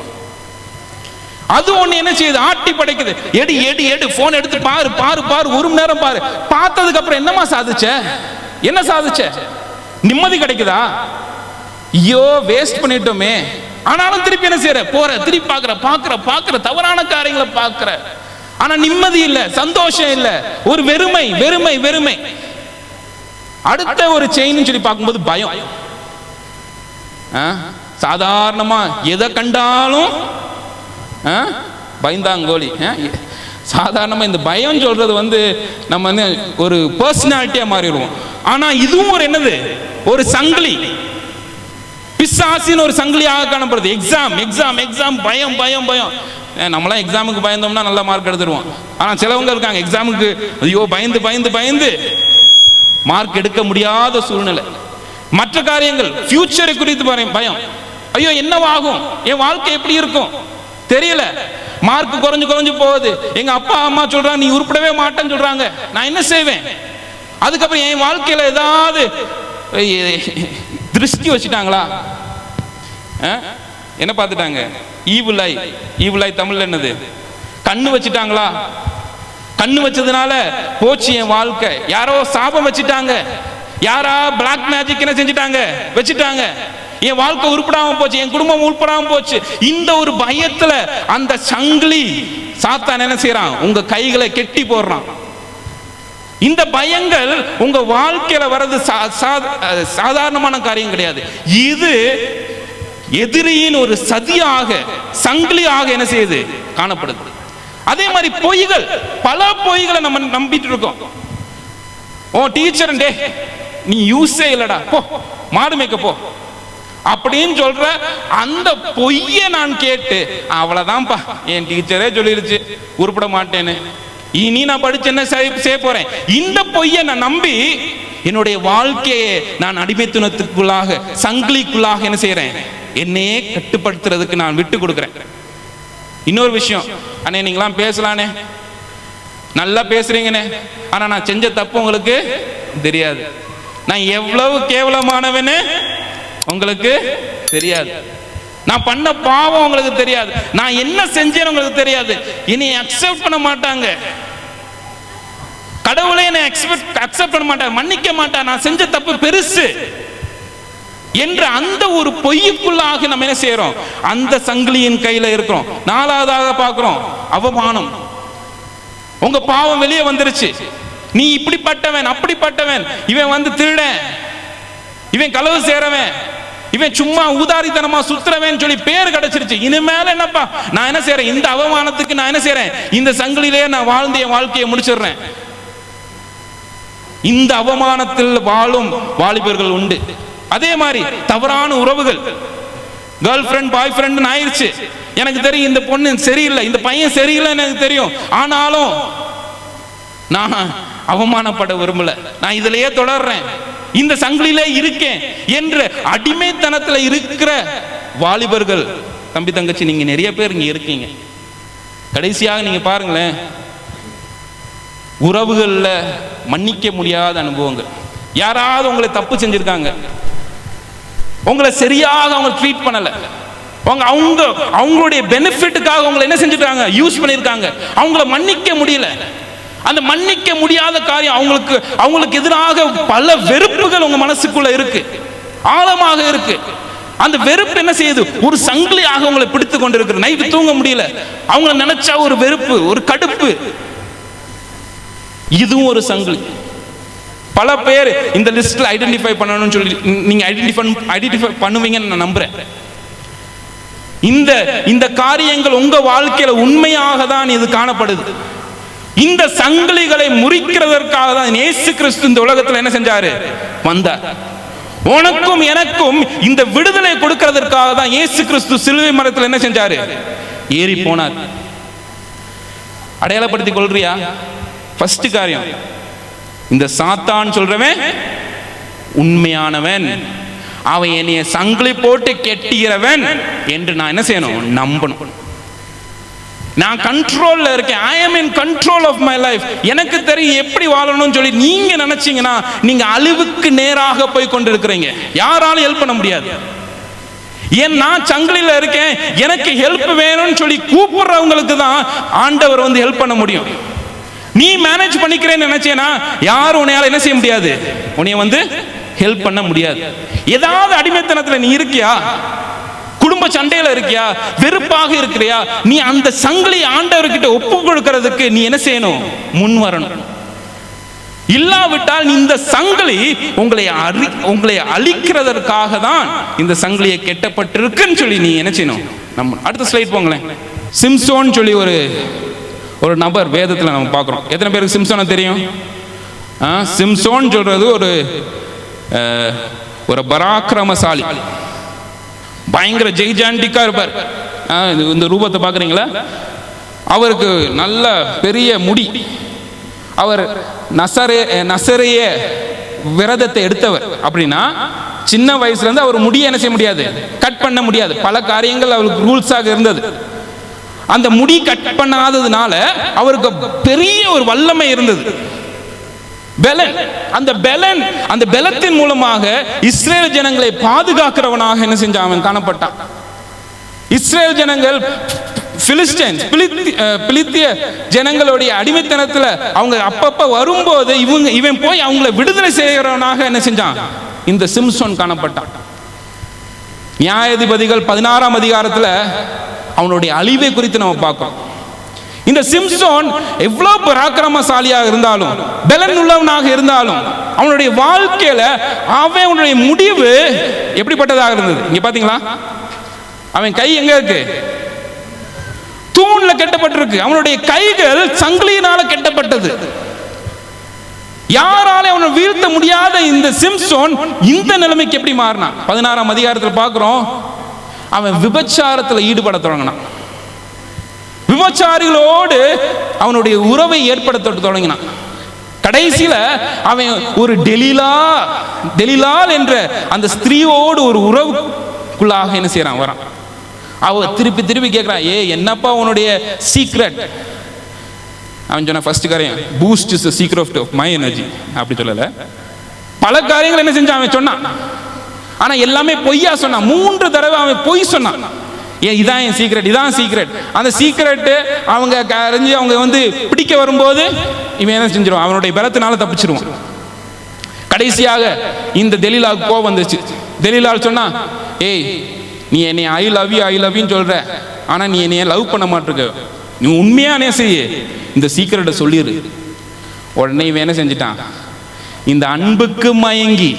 அது ஒண்ணு என்ன செய்யுது, ஆட்டி படைக்குது. எடு எடு எடு போன் எடுத்து பாரு பாரு பாரு, 1 மணி நேரம் பாரு. பார்த்ததுக்கு அப்புறம் என்னமா சாதிச்ச, என்ன சாதிச்ச, நிம்மதி கிடைக்குதா? ஐயோ வேஸ்ட் பண்ணிட்டோமே. ஆனாலும் திருப்பி என்ன செய்யற, போற திருப்பி பாக்குற தவறான காரியங்களை பாக்குற. ஆனா நிம்மதி இல்ல, சந்தோஷம் இல்ல, ஒரு வெறுமை வெறுமை வெறுமை. அடுத்த ஒரு செயின் சொல்லி பார்க்கும்போது பயம். சாதாரணமா எதை கண்டாலும் பயந்தாங்கோலி. சாதாரணமா இந்த பயம் சொல்றது நம்ம ஒரு பர்சனாலிட்டியா மாறிடுவோம். ஆனா இதுவும் ஒரு என்னது, ஒரு சங்கிலி, பிசாசின் ஒரு சங்கிலியாக காணப்படுது. எக்ஸாம் எக்ஸாம் எக்ஸாம், பயம் பயம் பயம். நம்மளாம் எக்ஸாமுக்கு பயந்தோம்னா நல்ல மார்க் எடுத்துருவோம். ஆனா சிலவங்க இருக்காங்க எக்ஸாமுக்கு ஐயோ பயந்து பயந்து பயந்து மார்க் எடுக்க முடியாத சூழ்நிலை. மற்ற காரியங்கள், ஃபியூச்சரை குறித்து பயம். ஐயோ என்னவாகும், என் வாழ்க்கை எப்படி இருக்கும் தெரியல, மார்க் குறைஞ்சு குறைஞ்சு போகுது, எங்க அப்பா அம்மா சொல்றாங்க நீ உருப்படவே மாட்டேன்னு சொல்றாங்க, நான் என்ன செய்வேன்? அதுக்கப்புறம் என் வாழ்க்கையில ஏதாவது திருஷ்டி வச்சுட்டாங்களா, என்ன பார்த்துட்டாங்க, ஈவுலாய். ஈவுலாய் தமிழ்ல என்னது, கண்ணு வச்சுட்டாங்களா, கண்ணு வச்சதுனால போச்சு என் வாழ்க்கை, யாரோ சாபம் வச்சுட்டாங்க, யாரா பிளாக் மேஜிக் என்ன செஞ்சுட்டாங்க, வச்சுட்டாங்க, என் வாழ்க்கை உருப்படாம போச்சு, என் குடும்பம் உருப்படாம போச்சு. இந்த ஒரு பயத்துல அந்த சங்கிலி சாத்தான் என்ன செய்யறான், உங்க கைகளை கெட்டி போடுறான். இந்த பயங்கள் உங்க வாழ்க்கையில வர்றது சாதாரணமான காரியம் கிடையாது. இது எதிரியின் ஒரு சதியாக, சங்கிலியாக என்ன செய்யுது, காணப்படுது. அதே மாதிரி பொய்கள், பல பொய்களை நம்ம நம்பிட்டு இருக்கோம். ஓ டீச்சர் டே நீ யூஸே இல்லடா, போ மாடு மேய்க்க போ அப்படின்னு சொல்ற அந்த பொய்ய நான் கேட்டு, அவ்வளவுதான்ப்பா என் டீச்சரே சொல்லிருச்சு உருப்பட மாட்டேன்னு, இனி நான் படிச்சு என்ன செய்ய போறேன், இந்த பொய்யை நான் நம்பி என்னுடைய வாழ்க்கையை நான் அடிமைத்தனத்துக்குள்ளாக, சங்கிலிக்குள்ளாக என்ன செய்யறேன், என்னையே கட்டுப்படுத்துறதுக்கு நான் விட்டு கொடுக்கிறேன். இன்னொரு விஷயம், அண்ணே நீங்களாம் பேசலானே, நல்லா பேசுறீங்கண்ணே, ஆனா நான் செஞ்ச தப்பு உங்களுக்கு தெரியாது, நான் எவ்வளவு கேவலமானவன்னு உங்களுக்கு தெரியாது, நான் பண்ண பாவம் உங்களுக்கு தெரியாது, நான் என்ன செஞ்சேன்னு உங்களுக்கு தெரியாது, இனி அக்செப்ட் பண்ண மாட்டாங்க, கடவுளே என்னை அக்செப்ட் பண்ண மாட்டாங்க, மன்னிக்க மாட்டாங்க, நான் செஞ்ச தப்பு பெருசு என்ற அந்த ஒரு பொய்யுக்குள்ளாக நம்ம என்ன செய்யறோம், அந்த சங்கிலியின் கையில இருக்கிறோம். நாலாவதாக பார்க்கிறோம் அவமானம். உங்க பாவம் வெளியே வந்துருச்சு, நீ இப்படிப்பட்டவன் அப்படிப்பட்டவன், இவன் வந்து திருடன், இவன் களவு சேரவன், இவன் சும்மா ஊதாரித்தனமா சுத்துறவன் சொல்லி பேர் கிடைச்சிருச்சு. இனிமேல என்னப்பா நான் என்ன செய்யறேன், இந்த அவமானத்துக்கு நான் என்ன செய்யறேன், இந்த சங்கிலிலே நான் வாழ்ந்த என் வாழ்க்கையை முடிச்சிடுறேன். இந்த அவமானத்தில் வாழும் வாலிபர்கள் உண்டு. அதே மாதிரி தவறான உறவுகள், கேர்ள் ஃப்ரெண்ட் பாய் ஃப்ரெண்ட் ஆயிடுச்சு. எனக்கு தெரியும் இந்த பொண்ணு சரியில்லை, இந்த பையன் சரியில்லைன்னு எனக்கு தெரியும், ஆனாலும் நான் அவமானப்பட விரும்பல, நான் இதிலேயே தொடர்றேன், இந்த சங்கிலிலே இருக்கேன் என்று அடிமைத்தனத்துல இருக்கிற வாலிபர்கள் தம்பி தங்கச்சி நீங்க நிறைய பேர் இங்க இருக்கீங்க. கடைசியாக நீங்க பாருங்களேன், உறவுகள்ல மன்னிக்க முடியாத அனுபவங்கள். யாராவது உங்களை தப்பு செஞ்சிருக்காங்க, உங்களை சரியாக அவங்க ட்ரீட் பண்ணல, அவங்களுடைய பெனிஃபிட்டுக்காக உங்களை என்ன செஞ்சிருக்காங்க, யூஸ் பண்ணிருக்காங்க, அவங்கள மன்னிக்க முடியல. அந்த மன்னிக்க முடியாத காரியம் அவங்களுக்கு எதிராக பல வெறுப்புகள் உங்க மனசுக்குள்ள இருக்கு, ஆழமாக இருக்கு. அந்த வெறுப்பு என்ன செய்யுது, ஒரு சங்கிலியாக உங்களை பிடித்து கொண்டிருக்கு. நைட்டு தூங்க முடியல, அவங்கள நினைச்சா ஒரு வெறுப்பு, ஒரு கடுப்பு, இதுவும் ஒரு சங்கிலி. பல பேர் இந்த லிஸ்ட்ல ஐடென்டிஃபை பண்ணணும்னு சொல்லி நீங்க ஐடென்டிஃபை பண்ணுவீங்கன்னு நான் நம்புறேன். இந்த காரியங்கள் உங்க வாழ்க்கையில உண்மையாக தான் இது காணப்படுது. இந்த சங்கிலிகளை முறிக்கிறதற்காக தான் இயேசு கிறிஸ்து இந்த உலகத்தில் என்ன செஞ்சாரு, வந்தார். உனக்கும் எனக்கும் இந்த விடுதலை கொடுக்கிறதற்காக தான் இயேசு கிறிஸ்து சிலுவை மரத்தில் என்ன செஞ்சாரு, ஏறி போனார். அடையாளப்படுத்திக் கொள்றியா? ஃபர்ஸ்ட் காரியம், இந்த சாத்தான் சொல்றவன் உண்மையானவன், அவன் என்னைய சங்கிலி போட்டு கெட்டுகிறவன் என்று நான் என்ன செய்யணும், நம்பணும். நான் கண்ட்ரோல்ல இருக்கேன், I am in control of my life, எனக்கு தெரியும் எப்படி வாழணும்னு சொல்லி நீங்க நினைச்சீங்கன்னா நீங்க அழிவுக்கு நேராக போய் கொண்டு இருக்கிறீங்க. யாராலும் ஹெல்ப் பண்ண முடியாது. ஏன் நான் சங்கிலில இருக்கேன், எனக்கு ஹெல்ப் வேணும்னு சொல்லி கூப்பிடுறவங்களுக்கு தான் ஆண்டவர் வந்து ஹெல்ப் பண்ண முடியும். நீ மேனேஜ் பண்ணிக்கிறேன்னு நினைச்சேனா யாரும் உன்னையால என்ன செய்ய முடியாது, உன்னைய வந்து ஹெல்ப் பண்ண முடியாது. ஏதாவது அடிமைத்தனத்துல நீ இருக்கியா, குடும்ப சண்டையில இருக்கியா, வெறுப்பாக இருக்கிறியா, நீ அந்த சங்கிலி ஆண்டவர்கிட்ட ஒப்பு கொடுக்கிறதுக்கு நீ என்ன செய்யணும், முன் வரணும். இல்லாவிட்டால் இந்த சங்கிலி உங்களை அழிக்கிறதற்காக தான் இந்த சங்கிலியை கெட்டப்பட்டிருக்குன்னு சொல்லி நீ என்ன செய்யணும். நம்ம அடுத்த ஸ்லைட் போங்களேன். சிம்சோன் சொல்லி ஒரு நபர் வேதத்தில் நம்ம பார்க்குறோம். எத்தனை பேருக்கு சிம்சோனை தெரியும்? சிம்சோன் சொல்றது ஒரு பராக்கிரமசாலி, பயங்கர ஜெய்ஜாண்டிக்கா இருப்பார். இந்த ரூபத்தை பார்க்குறீங்களா? அவருக்கு நல்ல பெரிய முடி. அவர் நசரேய விரதத்தை எடுத்தவர். அப்படின்னா சின்ன வயசுல இருந்து அவர் முடியை என்ன செய்ய முடியாது, கட் பண்ண முடியாது. பல காரியங்கள் அவருக்கு ரூல்ஸாக இருந்தது. அந்த முடி கட் பண்ணாததுனால அவருக்கு பெரிய ஒரு வல்லமை இருந்தது, பெலன். அந்த பெலத்தின் மூலமாக இஸ்ரேல் ஜனங்களை பாதுகாக்கிறவனாக என்ன செஞ்சான், அவன் காணப்பட்டான். இஸ்ரேல் ஜனங்கள் பிலிஸ்திய ஜனங்களுடைய அடிமைத்தனத்துல அவங்க அப்பப்ப வரும்போது இவன் போய் அவங்களை விடுதலை செய்கிறவனாக என்ன செஞ்சான், இந்த சிம்சோன் காணப்பட்டான். நியாயாதிபதிகள் 16ஆம் அதிகாரத்துல அவனுடைய அழிவை குறித்து நம்ம பார்க்கிறோம். இந்த சிம்சோன் எவ்வளவு பராக்கிரமசாலியாக இருந்தாலும், பலன் உள்ளவனாக இருந்தாலும், அவனுடைய வாழ்க்கையில அவனுடைய முடிவு எப்படிப்பட்டதாக இருந்தது. இங்க பாத்தீங்களா, அவன் கை எங்க இருக்கு, தூண்ல கட்டப்பட்டிருக்கு. அவனுடைய கைகள் சங்கிலியினால கட்டப்பட்டது. யாரால அவனை வீழ்த்த முடியாத இந்த சிம்சோன் இந்த நிலைமைக்கு எப்படி மாறினான்? 16ஆம் அதிகாரத்தில் பார்க்கிறோம். அவன் விபச்சாரத்தில் ஈடுபட தொடங்கினான். விபச்சாரிகளோடு அவனுடைய உறவை ஏற்படுத்த தொடங்கினான். கடைசியில அவன் ஒரு டெலிலால் என்ற அந்த ஸ்திரீயோடு ஒரு உறவுக்குள்ளாக என்ன செய்யறான், வரான். அவ திருப்பி கேட்கிறான், என்னப்பா உன்னுடைய சீக்ரெட்? அவன் சொன்ன ஃபர்ஸ்ட் காரியம், boost is the secret of my energy. அப்படி சொல்லல, பல காரியங்கள் என்ன செஞ்சான் அவன் சொன்னான். ஆனா எல்லாமே பொய்யா சொன்னான். 3 தடவை அவன் பொய் சொன்னான். இதான் என் சீக்ரெட், இதான் சீக்ரெட். அந்த சீக்ரெட் அவங்க அறிஞ்சு அவங்க வந்து பிடிக்க வரும்போது இவன் என்ன செஞ்சிருவான், அவனுடைய பலத்தினால தப்பிச்சிருவான். கடைசியாக இந்த தெலீலாவுக்கு கோவம் வந்துச்சு. தெலீலால் சொன்னா, நீ என்னை ஐ லவ் யூன்னு சொல்ற, ஆனா நீ என்னைய லவ் பண்ண மாட்டிருக்க. நீ உண்மையா செய்ய இந்த சீக்ரெட்டை சொல்லிடு. உடனே இவன் என்ன செஞ்சிட்டான், இந்த அன்புக்கு மயங்கி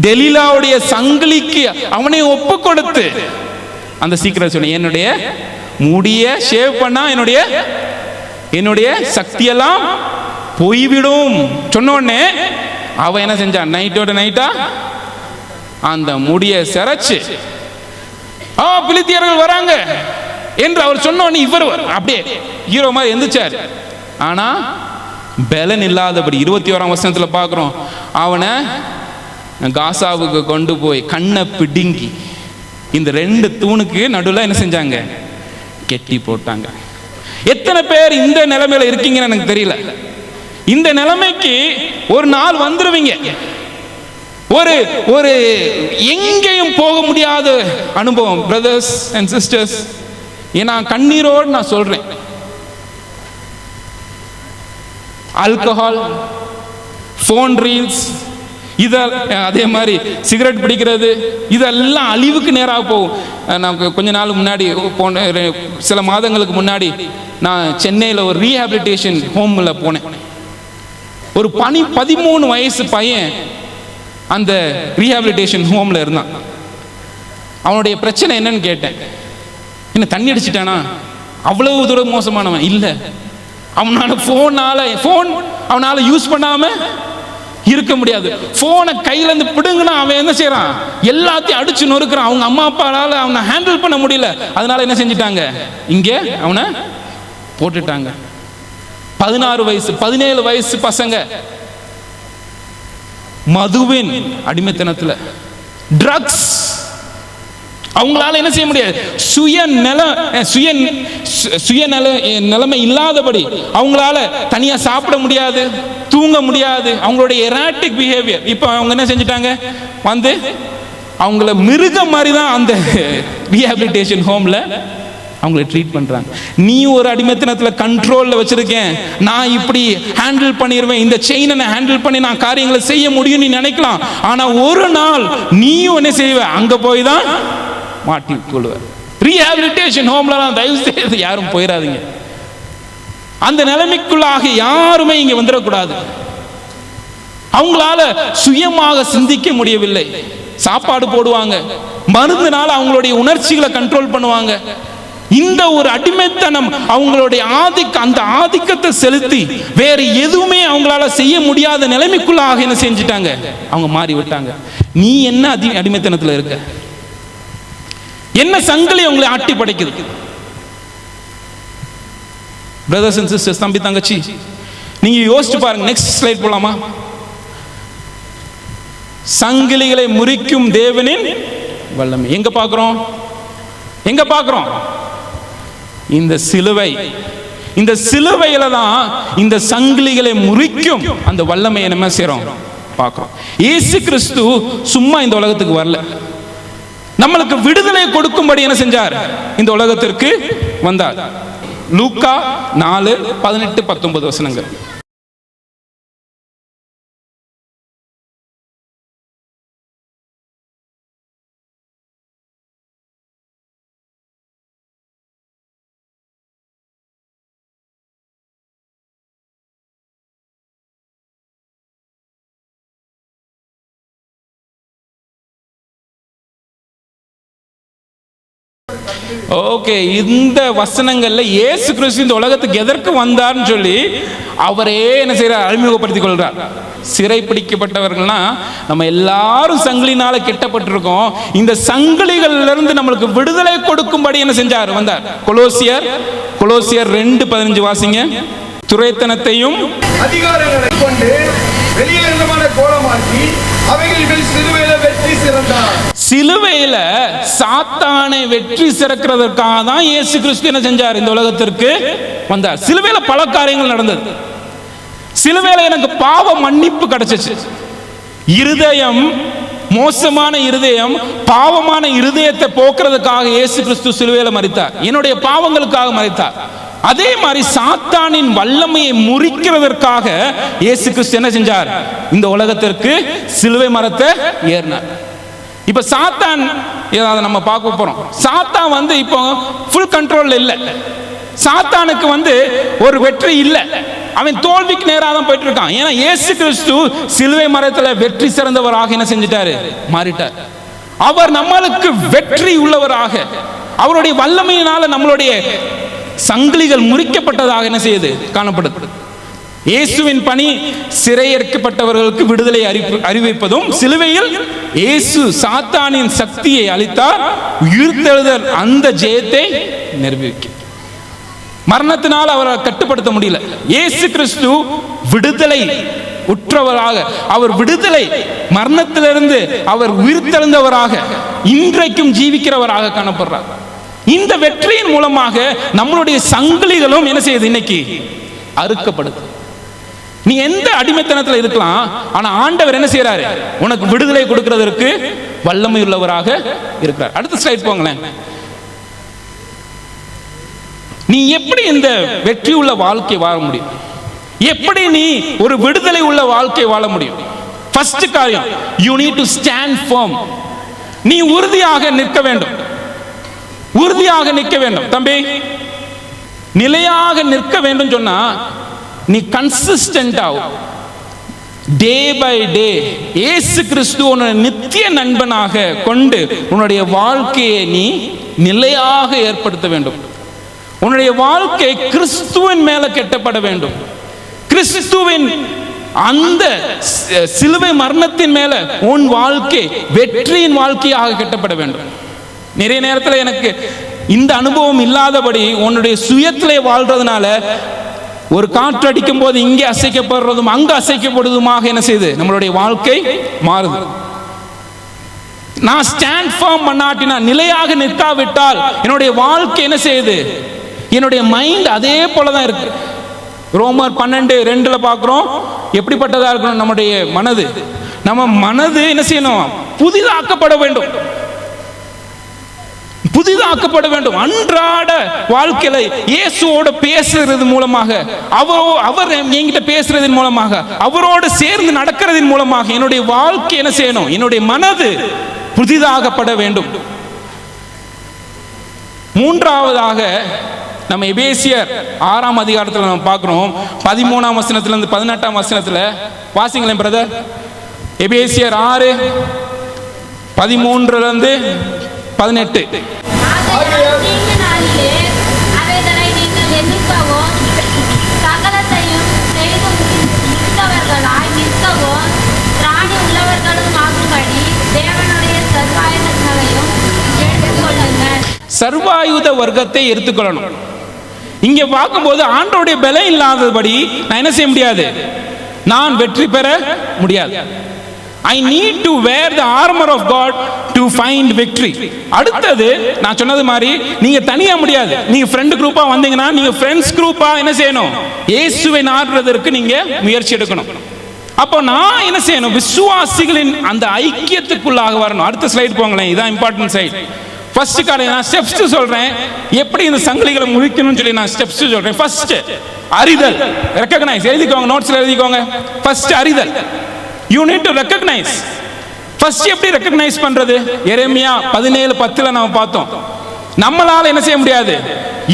டெலிலாவுடைய சங்கிலிக்கு அவனை ஒப்பு கொடுத்து அந்த சீக்கிரம் சொன்ன, என்னுடைய முடிய ஷேவ் பண்ணா என்னுடைய சக்தியெல்லாம் போய்விடும் சொன்ன உடனே அவன் என்ன செஞ்சான், நைட்டோட நைட்டா அந்த முடிய சிரைச்சு பிலித்தியர்கள் வராங்க என்று அவர் சொன்ன உடனே இவர் அப்படியே ஹீரோ மாதிரி எந்திரிச்சார். ஆனா பலன் இல்லாதபடி 21ஆம் வசனத்துல பார்க்கிறோம், அவனை காசாவுக்கு கொண்டு போய் கண்ணை பிடுங்கி இந்த 2 தூணுக்கு நடுவில் என்ன செஞ்சாங்க, கெட்டி போட்டாங்க. எத்தனை பேர் இந்த நிலைமையில இருக்கீங்கன்னு எனக்கு தெரியல. இந்த நிலைமைக்கு ஒரு நாள் வந்துருவீங்க. ஒரு எங்கேயும் போக முடியாத அனுபவம் பிரதர்ஸ் அண்ட் சிஸ்டர்ஸ். ஏன்னா கண்ணீரோடு நான் சொல்றேன், ஆல்கஹால், ஃபோன் ரீல்ஸ், அதே மாதிரி சிகரெட் பிடிக்கிறது, இதெல்லாம் அழிவுக்கு நேராக போகும். நான் கொஞ்ச நாள் முன்னாடி சில மாதங்களுக்கு முன்னாடி நான் சென்னையில் ஒரு ரீஹாபிலிட்டேஷன் ஹோமில் போனேன். ஒரு 13 வயசு பையன் அந்த ரீஹாபிலிட்டேஷன் ஹோமில் இருந்தான். அவனுடைய பிரச்சனை என்னன்னு கேட்டேன். என்ன தண்ணி அடிச்சிட்டானா? அவ்வளவு தூரம் மோசமானவன் இல்லை. ஃபோன் அவனால யூஸ் பண்ணாம இருக்க முடியாது. போனை கையில இருந்து பிடுங்கினா அவன் என்ன செய்யறான், எல்லாத்தையும் அடிச்சு நொறுக்கிறான். அவங்க அம்மா அப்பாவால அவனை ஹேண்டில் பண்ண முடியல. அதனால என்ன செஞ்சிட்டாங்க, இங்கே அவனை போட்டுட்டாங்க. 16 வயசு 17 வயசு பசங்க மதுவின் அடிமைத்தனத்துல, ட்ரக்ஸ். அவங்களால என்ன செய்ய முடியாது, நிலைமை இல்லாதபடி அவங்களால தனியா சாப்பிட முடியாது, தூங்க முடியாது. அவங்களுடைய எராட்டிக் பிஹேவியர். இப்போ அவங்க என்ன செஞ்சிட்டாங்க, வந்து அவங்கள மிருகம் மாதிரி தான் அந்த ரீஹாபிலிட்டேஷன் ஹோம்ல அவங்களை ட்ரீட் பண்றாங்க. நீ ஒரு அடிமைத்தனத்துல கண்ட்ரோல்ல வச்சிருக்கேன், நான் இப்படி ஹேண்டில் பண்ணிடுவேன், இந்த செயினை நான் ஹேண்டில் பண்ணி நான் காரியங்களை செய்ய முடியும் நீ நினைக்கலாம். ஆனா ஒரு நாள் நீயும் என்ன செய்வ, அங்க போய் தான் மாட்டிக்கொள்ளுவ. ரீஹாபிலிட்டேஷன் ஹோம்ல தயவு செய்து யாரும் போயிடாதீங்க. அந்த நிலைமைக்குள்ளாக யாருமே இங்க வந்துடக்கூடாது. அவங்களால சுயமாக சிந்திக்க முடியவில்லை. சாப்பாடு போடுவாங்க, மருந்துனால அவங்களுடைய உணர்ச்சிகளை கண்ட்ரோல் பண்ணுவாங்க. இந்த ஒரு அடிமைத்தனம் அவங்களுடைய அந்த ஆதிக்கத்தை செலுத்தி வேற எதுவுமே அவங்களால செய்ய முடியாத நிலைமைக்குள்ளாக என்ன செஞ்சிட்டாங்க, அவங்க மாறி விட்டாங்க. நீ என்ன அடிமைத்தனத்துல இருக்க, என்ன சங்கிலி உங்களை ஆட்டி படைக்குது? பிரதர்ஸ் அண்ட் சிஸ்டர்ஸ், தம்பி தங்கச்சி, நீங்க யோசிச்சு பாருங்க. நெக்ஸ்ட் ஸ்லைட் போலாமா? சங்கிலிகளை முறிக்கும் தேவனின் வல்லமை எங்க பார்க்கிறோம்? இந்த சிலுவை. இந்த சிலுவையில தான் இந்த சங்கிலிகளை முறிக்கும் அந்த வல்லமையை என்ன செய்றோம், பார்க்கிறோம். இயேசு கிறிஸ்து சும்மா இந்த உலகத்துக்கு வரல, நம்மளுக்கு விடுதலை கொடுக்கும்படி என்ன செஞ்சார், இந்த உலகத்திற்கு வந்தார். லூக்கா 4:18-19 வசனங்கள். ஓகே, இந்த வசனங்கள்ல இயேசு கிறிஸ்து இந்த உலகத்துக்கு எதற்கு வந்தார்னு சொல்லி அவரே என்ன செய்யறார், அறிமுகப்படுத்திக் கொள்றார். சிறை பிடிக்கப்பட்டவர்கள்னா நம்ம எல்லாரும் சங்கிலினால கெட்டப்பட்டிருக்கோம். இந்த சங்கிலிகள்ல இருந்து நம்மளுக்கு விடுதலை கொடுக்கும்படி என்ன செஞ்சார், வந்தார். கொலோசியர் 2:15 வாசிங்க. துரைத்தனத்தையும் அதிகாரங்களை கொண்டு வெளியேறமான கோலமாக்கி அவைகளில் சிலுவையில வெற்றி சிறந்தார். சிலுவையில சாத்தானை வெற்றி சிறக்கிறதற்காக தான் இயேசு கிறிஸ்து என்ன செஞ்சார், இந்த உலகத்திற்கு வந்தார். சிலுவையில பல காரியங்கள் நடந்தது. சிலுவையில எனக்கு பாவ மன்னிப்பு கிடைச்சிச்சு. இருதயம், மோசமான இருதயம், பாவமான இருதயத்தை போக்குறதுக்காக இயேசு கிறிஸ்து சிலுவையில மரித்தார். என்னுடைய பாவங்களுக்காக மரித்தார். அதே மாதிரி சாத்தானின் வல்லமையை முறிக்கிறதற்காக இயேசு கிறிஸ்து என்ன செஞ்சார், இந்த உலகத்திற்கு சிலுவை மரத்தை ஏறினார். இப்ப சாத்தான் நம்ம பார்க்க போறோம். சாத்தான் வந்து இப்போ ஃபுல் கண்ட்ரோல்ல இல்ல. சாத்தானுக்கு வந்து ஒரு வெற்றி இல்லை. அவன் தோல்விக்கு நேராக தான் போயிட்டு இருக்கான். ஏன்னா இயேசு கிறிஸ்து சிலுவை மரத்தில் வெற்றி சிறந்தவராக என்ன செஞ்சிட்டாரு, மாறிட்டார். அவர் நம்மளுக்கு வெற்றி உள்ளவராக, அவருடைய வல்லமையினால நம்மளுடைய சங்கிலிகள் முறிக்கப்பட்டதாக என்ன செய்யுது, காணப்படுது. இயேசுவின் பணி சிறையேற்கப்பட்டவர்களுக்கு விடுதலை அறிவிப்பதும், சிலுவையில் இயேசு சாத்தானின் சக்தியை அளித்தார், உயிர்த்தெழுதல் அந்த ஜெயத்தை நிரூபிக்க. மரணத்தினால் அவரை கட்டுப்படுத்த முடியல. இயேசு கிறிஸ்து விடுதலை உற்றவராக, அவர் விடுதலை, மரணத்திலிருந்து அவர் உயிர்த்தெழுந்தவராக, இன்றைக்கும் ஜீவிக்கிறவராக காணப்படுறார். இந்த வெற்றியின் மூலமாக நம்மளுடைய சங்கிலிகளும் என்ன செய்யுது, இன்னைக்கு அறுக்கப்படுது. நீ எந்த அடிமைத்தனத்தில் இருக்கலாம், ஆனா ஆண்டவர் என்ன செய்யறாரு, உனக்கு விடுதலை கொடுக்கிறதற்கு வல்லமை உள்ளவராக இருக்கிறார். அடுத்த ஸ்லைட் போங்களேன். நீ எப்படி இந்த வெற்றி உள்ள வாழ்க்கை வாழ முடியும், எப்படி நீ ஒரு விடுதலை உள்ள வாழ்க்கை வாழ முடியும்? ஃபர்ஸ்ட் காரியம், you need to stand firm. நீ உறுதியாக நிற்க வேண்டும், உறுதியாக நிற்க வேண்டும். தம்பி, நிலையாக நிற்க வேண்டும் சொன்னா நீ கன்சிஸ்டன்ட் ஆகும். டே பை டே இயேசு கிறிஸ்து உன்னுடைய நித்திய நண்பனாக கொண்டு உன்னுடைய வாழ்க்கையை நீ நிலையாக ஏற்படுத்த வேண்டும். உன்னுடைய வாழ்க்கை கிறிஸ்துவின் மேல கட்டப்பட வேண்டும். கிறிஸ்துவின் அந்த சிலுவை மரணத்தின் மேல உன் வாழ்க்கை வெற்றியின் வாழ்க்கையாக கட்டப்பட வேண்டும். நிறைய நேரத்தில் எனக்கு இந்த அனுபவம் இல்லாதபடி உன்னுடைய சுயத்திலே வாழ்றதுனால ஒரு காற்று அடிக்கும் போது இங்கே அசைக்கப்படுறதும் அங்க அசைக்கப்படுவதுமாக என்ன செய்யுது, நம்மளுடைய வாழ்க்கை மாறுது. நான் ஸ்டாண்ட் ஃபார்ம் பண்ணாட்டினா, நிலையாக நிற்காவிட்டால் என்னுடைய வாழ்க்கை என்ன செய்யுது, என்னுடைய மைண்ட் அதே போலதான் இருக்கு. ரோமர் 12:2 பார்க்கிறோம் எப்படிப்பட்டதா இருக்கணும் நம்முடைய மனது. நம்ம மனது என்ன செய்யணும், புதிதாக்கப்பட வேண்டும், புதிதாக்கப்பட வேண்டும். அன்றாட வாழ்க்கையில இயேசுவோட பேசுறது மூலமாக, அவர் என்கிட்ட பேசுறதன் மூலமாக, அவரோடு சேர்ந்து நடக்கிறதன் மூலமாக என்னுடைய வாழ்க்கை என்ன செய்யணும், என்னுடைய மனது புதிதாகப்பட வேண்டும். மூன்றாவதாக நம்ம எபேசியர் 6ஆம் அதிகாரத்தில் நம்ம பார்க்கிறோம். 13ஆம் வசனத்திலிருந்து 18ஆம் வசனத்துல வாசிங்களேன் பிரதர். எபேசியர் 6:13 18. சர்வாயுத வர்க்கத்தை எடுத்துக்கொள்ளணும். இங்க பார்க்கும்போது ஆண்டவருடைய பலம் இல்லாதபடி நான் என்ன செய்ய முடியாது, நான் வெற்றி பெற முடியாது. I need to wear the armor of God to find victory. அடுத்தது நான் சொன்னது மாதிரி நீங்க தனியா முடியாது. நீங்க ஃப்ரெண்ட் குரூப்பா வந்தீங்கன்னா நீங்க ஃப்ரெண்ட்ஸ் குரூப்பா என்ன செய்யணும், இயேசுவை நாடுறதற்கு நீங்க முயற்சி எடுக்கணும். அப்போ நான் என்ன செய்யணும், விசுவாசிகளின் அந்த ஐக்கியத்துக்குள்ளாக வரணும். அடுத்த ஸ்லைட் போங்களேன், இதான் இம்பார்ட்டன்ட் சைட். ஃபர்ஸ்ட் காரணம் நான் ஸ்டெப்ஸ் சொல்றேன், எப்படி இந்த சங்கிலிகளை முறிக்கணும்னு சொல்லி நான் ஸ்டெப்ஸ் சொல்றேன். ஃபர்ஸ்ட் அறிதல், ரெகக்னைஸ், எழுதிக்கோங்க, நோட்ஸ்ல எழுதிக்கோங்க. ஃபர்ஸ்ட் அறிதல், you need to recognize. First எப்படி ரெகக்னைஸ் பண்றது, எரேமியா 17:10 நம்ம பார்த்தோம். நம்மளால என்ன செய்ய முடியாது,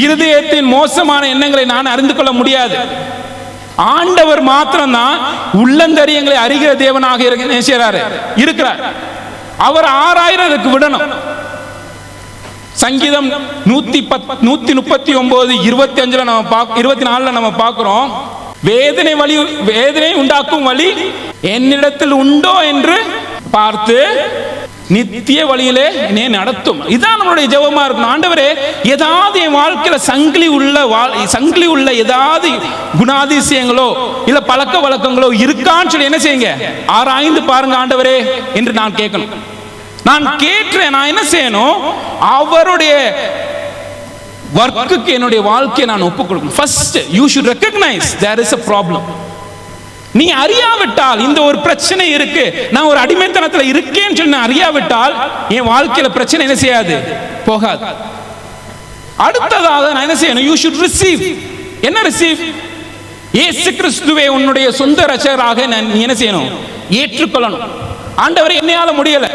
இருதயத்தின் மோசமான எண்ணங்களை நான் அறிந்து கொள்ள முடியாது. ஆண்டவர் மாத்திரம்தான் உள்ளந்தரியங்களை அறிகிற தேவனாக இருக்கிறார். அவர் ஆராய்றதுக்கு விடணும். சங்கீதம் 139:25 நம்ம 24 நம்ம பார்க்கிறோம். வேதனை உண்டாக்கும் வழி என்னிடத்தில் உண்டோ என்று பார்த்து நித்திய வழியிலே என்னை நடத்தும். இதான் நம்மளுடைய ஜெபமா இருக்கணும். ஆண்டவரே, ஏதாவது என் வாழ்க்கையில சங்கிலி உள்ள ஏதாவது குணாதிசயங்களோ இல்ல பழக்க வழக்கங்களோ இருக்கான்னு சொல்லி என்ன செய்யுங்க, ஆராய்ந்து பாருங்க ஆண்டவரே என்று நான் கேட்கணும். நான் கேட்கிறேன், நான் என்ன செய்யணும், அவருடைய வர்க்குக்கு என்னுடைய வாழ்க்கையை நான் ஒப்புக் கொடுக்கணும். First you should recognise there is a problem. நீ அறியாவிட்டால் இந்த ஒரு பிரச்சனை இருக்கு, நான் ஒரு அடிமைத்தனத்தில் இருக்கேன்னு சொல்லி நான் அறியாவிட்டால் என் வாழ்க்கையில பிரச்சனை என்ன செய்யாது, போகாது. அடுத்ததாக நான் என்ன செய்யணும், யூ ஷுட் ரிசீவ். என்ன ரிசீவ், இயேசு கிறிஸ்துவை உன்னுடைய சொந்த ரட்சகராக நீ என்ன செய்யணும், ஏற்றுக்கொள்ளணும். ஆண்டவரே, என்னையால முடியல,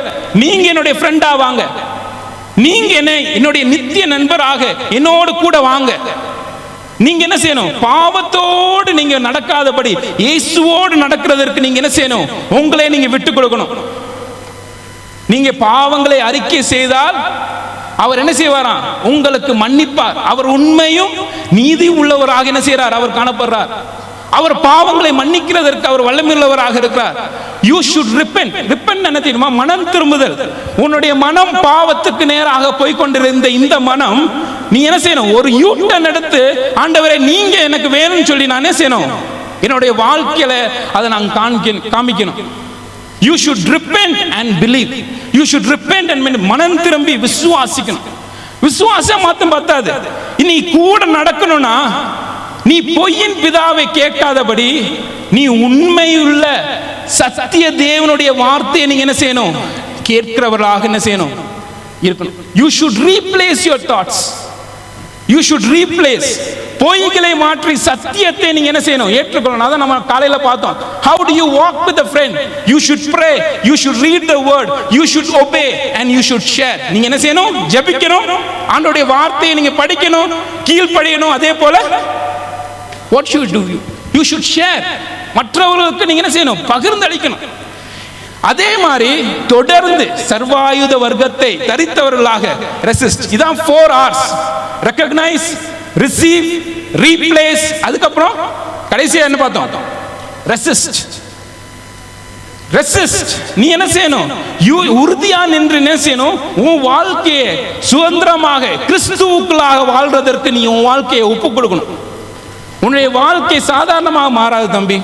நீங்க என்னுடைய ஃப்ரெண்டா வாங்க, நீங்க என்னுடைய நித்திய நண்பராக என்னோடு கூட வாங்க. நீங்க என்ன செய்யணும்? பாவத்தோடு நீங்க நடக்காதபடி இயேசுவோடு நடக்கிறதற்கு நீங்க என்ன செய்யணும்? உங்களை நீங்க விட்டுக் கொடுக்கணும். நீங்க பாவங்களை அறிக்கை செய்தால் அவர் என்ன செய்வாராம்? உங்களுக்கு மன்னிப்பார். அவர் உண்மையும் நீதி உள்ளவராக என்ன செய்யறார்? அவர் காணப்படுறார். அவர் பாவங்களை மன்னிக்கிறதற்கு அவர் வல்லமையுள்ளவராக இருக்கிறார். You should repent. Repent என்ன தெரியுமா? மனம் திரும்புதல். உன்னுடைய மனம் பாவத்துக்கு நேராக போய் கொண்டிருந்த இந்த மனம், நீ என்ன செய்யணும்? ஒரு யூட்டன் எடுத்து, ஆண்டவரே நீங்க எனக்கு வேணும்னு சொல்லி நான் என்ன செய்யணும்? என்னுடைய வாழ்க்கையில அதை நான் காமிக்கணும். You should repent and believe. You should repent and மனம் திரும்பி விசுவாசிக்கணும். விசுவாசம் மாத்தம் பத்தாது. நீ கூட நடக்கணும்னா நீ பொய்யின் பிதாவை கேட்காதபடி நீ உண்மையுள்ள சத்திய தேவனுடைய வார்த்தையை நீங்க என்ன செய்யணும்? கேட்கிறவர்களாக என்ன செய்யணும்? இருக்கணும். You should replace your thoughts. You should replace. பொய்களை மாற்றி சத்தியத்தை நீங்க என்ன செய்யணும்? ஏற்றுக்கொள்ளணும். அத நம்ம காலையில பார்த்தோம். How do you walk with a friend? You should pray, you should read the word, you should obey and you should share. நீங்க என்ன செய்யணும்? ஜெபிக்கணும், ஆண்டவருடைய வார்த்தையை நீங்க படிக்கணும், கீழ்ப்படியணும். அதே போல what should do you should share. மற்றவர்களுக்கு நீங்க என்ன செய்யணும்? பகிர்ந்து அளிக்கணும். அதே மாதிரி தொடர்ந்து சர்வாயுத வர்க்கத்தை தரித்தவர்களாக ரெசிஸ்ட். இதான் 4 R's. ரெகக்னைஸ், ரிசீவ், ரீப்ளேஸ், அதுக்கப்புறம் கடைசியா என்ன பார்த்தோம்? ரெசிஸ்ட். ரெசிஸ்ட். நீ என்ன செய்யணும்? உறுதியா நின்று என்ன செய்யணும்? உன் வாழ்க்கையை சுதந்திரமாக கிறிஸ்துவுக்குள்ளாக வாழ்றதற்கு நீ உன் வாழ்க்கையை ஒப்பு கொடுக்கணும். உன்னுடைய வாழ்க்கை சாதாரணமாக மாறாது தம்பி,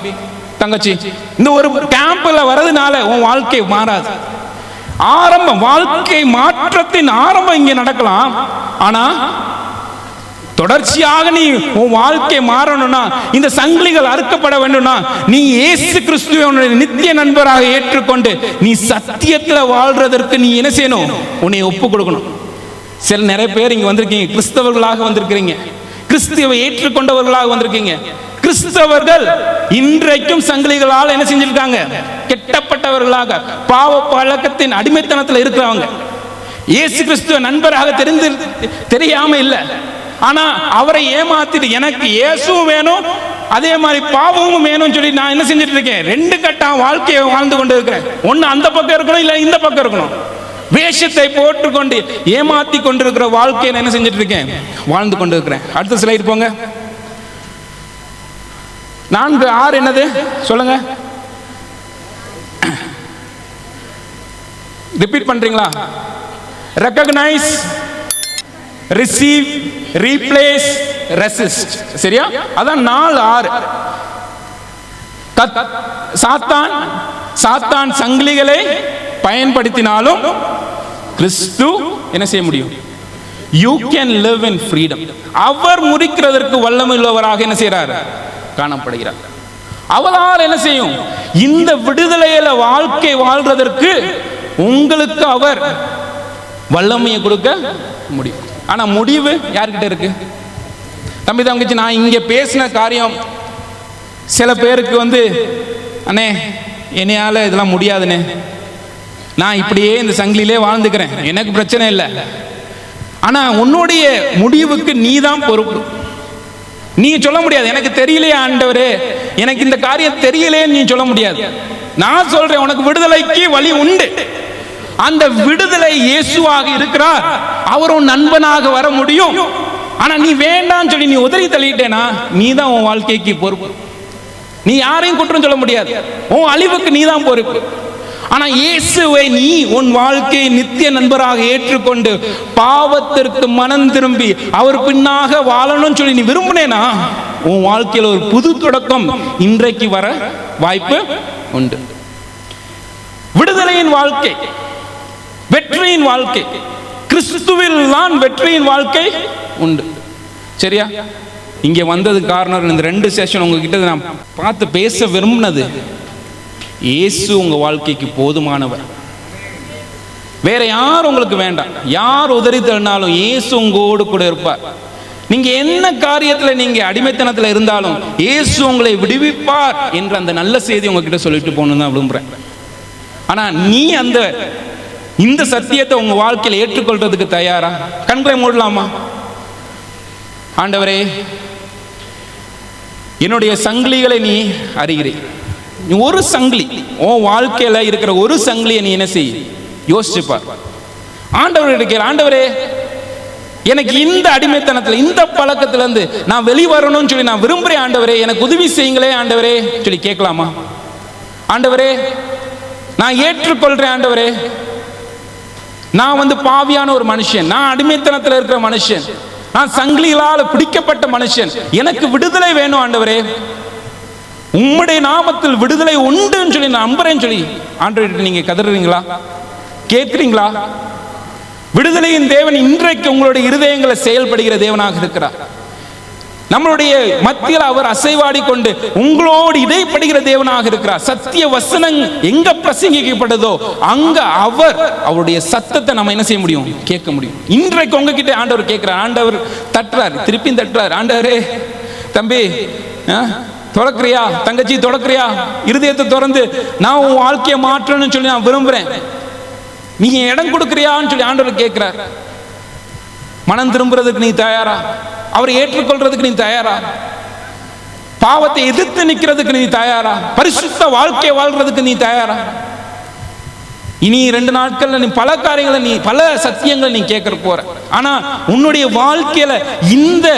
தங்கச்சி. இந்த ஒரு கேம்ப்ல வரதுனால உன் வாழ்க்கை மாறாது. ஆரம்பம், வாழ்க்கை மாற்றத்தின் ஆரம்பம் இங்கே நடக்கலாம். ஆனா தொடர்ச்சியாக நீ உன் வாழ்க்கை மாறணும்னா, இந்த சங்கிலிகள் அறுக்கப்பட வேண்டும்னா, நீ இயேசு கிறிஸ்துவை உன்னுடைய நித்திய நண்பராக ஏற்றுக்கொண்டு நீ சத்தியத்தில் வாழ்றதற்கு நீ என்ன செய்யணும்? உன்னை ஒப்பு கொடுக்கணும். நிறைய பேர் இங்க வந்திருக்கீங்க, கிறிஸ்தவர்களாக வந்திருக்கிறீங்க, கிறிஸ்துவை ஏற்றுக்கொண்டவர்களாக வந்திருக்கீங்க. கிறிஸ்தவர்கள் இன்றைக்கும் சங்கிலிகளால் என்ன செஞ்சிருக்காங்க? கெட்டப்பட்டவர்களாக, பாவ பழக்கத்தின் அடிமைத்தனத்தில் இருக்கிறவங்க. இயேசு கிறிஸ்துவ நண்பராக தெரியாம இல்ல, ஆனா அவரை ஏமாத்திட்டு எனக்கு இயேசுவும் வேணும் அதே மாதிரி பாவமும் வேணும்னு சொல்லி நான் என்ன செஞ்சிட்டு இருக்கேன்? 2 கட்டா வாழ்க்கையை வாழ்ந்து கொண்டு இருக்கிறேன். ஒன்னு அந்த பக்கம் இருக்கணும், இல்ல இந்த பக்கம் இருக்கணும். வேஷத்தை போட்டுக்கொண்டு ஏமாத்தி கொண்டிருக்கிற வாழ்க்கையை என்ன செஞ்சிட்டு இருக்கேன்? வாழ்ந்து கொண்டு இருக்கிறேன். அடுத்த ஸ்லைடு போங்க. 4 R என்னது சொல்லுங்க, ரிப்பீட் பண்றீங்களா? Recognise, receive, replace, resist. சரியா? அதான் 4 R. சாத்தான் சங்கிலிகளை பயன்படுத்தினாலும் கிறிஸ்து என்ன செய்ய முடியும்? You can live in freedom. அவர் முறிக்கிறதற்கு வல்லமையுள்ளவராக என்ன செய்யறார்? காணப்படுகிறார். அவரால் என்ன செய்யும்? இந்த விடுதலையில வாழ்க்கை வாழ்றதற்கு உங்களுக்கு அவர் வல்லமையை கொடுக்க முடியும். ஆனா முடிவு யார்கிட்ட இருக்கு? தம்பி தங்கச்சி, நான் இங்க பேசின காரியம் சில பேருக்கு அண்ணே என்னையால இதெல்லாம் முடியாதுண்ணே, நான் இப்படியே இந்த சங்கிலிலே வாழ்ந்துக்கிறேன், எனக்கு பிரச்சனை இல்லை. ஆனா உன்னுடைய முடிவுக்கு நீ தான் பொறுப்பு. நீ சொல்ல முடியாது எனக்கு தெரியலையா ஆண்டவரே, எனக்கு இந்த காரியம் தெரியலையேன்னு நீ சொல்ல முடியாது. நான் சொல்றேன், உனக்கு விடுதலைக்கு வழி உண்டு. அந்த விடுதலை இயேசுவாக இருக்கிறார். அவர் உன் நண்பனாக வர முடியும். ஆனா நீ வேண்டாம்னு சொல்லி நீ உதறி தள்ளிட்டேனா நீ தான் உன் வாழ்க்கைக்கு பொறுப்பு. நீ யாரையும் குற்றம் சொல்ல முடியாது. உன் அழிவுக்கு நீ தான் பொறுப்பு. ஆனா இயேசுவை நீ உன் வாழ்க்கையை நித்திய நண்பராக ஏற்றுக்கொண்டு பாவத்திற்கு மனம் திரும்பி அவர் பின்னாக வாழணும்னு சொல்லி நீ விரும்பினேனா உன் வாழ்க்கையில் ஒரு புது தொடக்கம் இன்றைக்கு வர வாய்ப்பு உண்டு. விடுதலையின் வாழ்க்கை, வெற்றியின் வாழ்க்கை, கிறிஸ்துவில் தான் வெற்றியின் வாழ்க்கை உண்டு. சரியா? இங்க வந்தது காரணம் இந்த 2 செஷன் உங்ககிட்ட நான் பார்த்து பேச விரும்பினது, இயேசு உங்க வாழ்க்கைக்கு போதுமானவர். வேற யார் உங்களுக்கு வேண்டாம். யார் உதறி தள்ளினாலும் இயேசு உங்களோடு கூட இருப்பார். நீங்க என்ன காரியத்தில் நீங்க அடிமைத்தனத்தில் இருந்தாலும் இயேசு உங்களை விடுவிப்பார் என்ற அந்த நல்ல செய்தி உங்ககிட்ட சொல்லிட்டு போகணும்னு தான் விரும்புறேன். ஆனா நீ இந்த சத்தியத்தை உங்க வாழ்க்கையில் ஏற்றுக்கொள்றதுக்கு தயாரா? கண்களை மூடலாமா? ஆண்டவரே, என்னுடைய சங்கிலிகளை நீ அறிகிறே. நீ ஒரு சங்கிலி, உன் வாழ்க்கையில இருக்கிற ஒரு சங்கிலியை நீ என்ன செய், யோசிச்சுப்பார். ஆண்டவர் கேள், ஆண்டவரே எனக்கு இந்த அடிமைத்தனத்துல இந்த பழக்கத்துல இருந்து நான் வெளிவரணும்னு சொல்லி நான் விரும்புறேன் ஆண்டவரே, எனக்கு உதவி செய்யுங்களே ஆண்டவரே சொல்லி கேட்கலாமா? ஆண்டவரே நான் ஏற்றுக்கொள்றேன் ஆண்டவரே, நான் பாவியான ஒரு மனுஷன், நான் அடிமைத்தனத்தில் இருக்கிற மனுஷன், நான் சங்கிலிகளால் பிடிக்கப்பட்ட மனுஷன், எனக்கு விடுதலை வேணும் ஆண்டவரே, உம்முடைய நாமத்தில் விடுதலை உண்டுன்னு சொல்லி நான் நம்புறேன்னு சொல்லி ஆண்டவர்கிட்ட நீங்க கதறுறீங்களா, கேட்கிறீங்களா? விடுதலையின் தேவன் இன்றைக்கு உங்களுடைய இருதயங்களை செயல்படுகிற தேவனாக இருக்கிறார். நம்மளுடைய மத்தியில் அவர் அசைவாடி கொண்டு உங்களோடு இடைப்படுகிற தேவனாக இருக்கிறார். சத்திய வசனம் எங்க பிரசங்கிக்கப்பட்டதோ அங்க அவருடைய சத்தத்தை நம்ம என்ன செய்ய முடியும், கேட்க முடியும். இன்றைக்கு உங்ககிட்ட ஆண்டவர் கேட்கிறார், ஆண்டவர் தட்டுறார், திருப்பி தட்டுறார். ஆண்டவரே தம்பி தொடக்கிறியா, தங்கச்சி தொடக்கிறியா, இருதயத்தை திறந்து நான் உன் வாழ்க்கையை மாற்றணும்னு சொல்லி நான் விரும்புறேன், நீங்க இடம் கொடுக்கிறியான்னு சொல்லி ஆண்டவர் கேட்கிறார். மனம் திரும்புறதுக்கு நீ தயாரா? அவரை ஏற்றுக்கொள்றதுக்கு நீ தயாரா? பாவத்தை எதிர்த்து நிக்கிறதுக்கு நீ தயாரா? பரிசுத்த வாழ்க்கையை வாழ்றதுக்கு நீ தயாரா? இனி 2 நாட்கள்ல நீ பல காரியங்களை, நீ பல சத்தியங்களை நீ கேட்க போற. ஆனா உன்னுடைய வாழ்க்கையில இந்த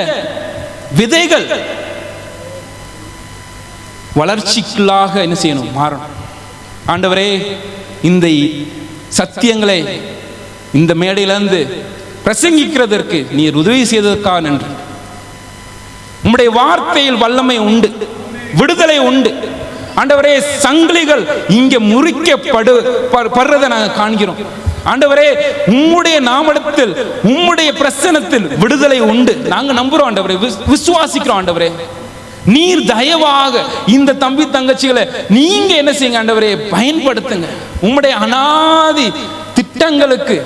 விதைகள் வளர்ச்சிக்குள்ளாக என்ன செய்யணும், மாறணும். ஆண்டவரே இந்த சத்தியங்களை இந்த மேடையிலிருந்து பிரசங்கிக்கிறதற்கு நீர் உதவி செய்ததற்காக நன்றி. உம்முடைய வார்த்தையில் வல்லமை உண்டு, விடுதலை உண்டு. ஆண்டவரே சங்கிலிகள் இங்கே முறிக்கப்படுறதை நாங்கள் காண்கிறோம். ஆண்டவரே உம்முடைய நாமத்தில் உம்முடைய பிரசன்னத்தில் விடுதலை உண்டு. நாங்கள் நம்புறோம் ஆண்டவரே, விசுவாசிக்கிறோம் ஆண்டவரே. நீர் தயவாக இந்த தம்பி தங்கச்சிகளை நீங்க என்ன செய்யுங்க ஆண்டவரே, பயன்படுத்துங்க. உம்முடைய அனாதி திட்டங்களுக்கு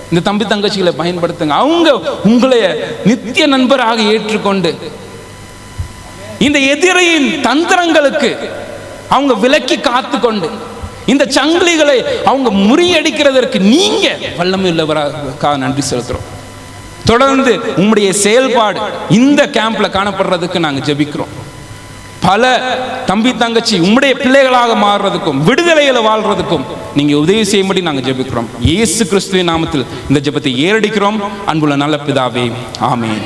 இந்த தம்பி தங்கச்சிகளை பயன்படுத்துங்க. அவங்க உங்களை நித்திய நண்பராக ஏற்றுக்கொண்டு இந்த எதிரியின் தந்திரங்களுக்கு அவங்க விலக்கி காத்து கொண்டு இந்த சங்கிலிகளை அவங்க முறியடிக்கிறதற்கு நீங்க வல்லமை உள்ளவராக நன்றி செலுத்துறோம். தொடர்ந்து உம்முடைய செயல்பாடு இந்த கேம்ப்ல காணப்படுறதுக்கு நாங்க ஜெபிக்கிறோம். பல தம்பி தங்கச்சி உம்முடைய பிள்ளைகளாக மாறுறதுக்கும் விடுதலையில வாழ்றதுக்கும் நீங்க உதவி செய்யும்படி நாங்க ஜெபிக்கிறோம். இயேசு கிறிஸ்துவின் நாமத்தில் இந்த ஜெபத்தை ஏறடிக்கிறோம். அன்புள்ள நல்ல பிதாவே, ஆமென்.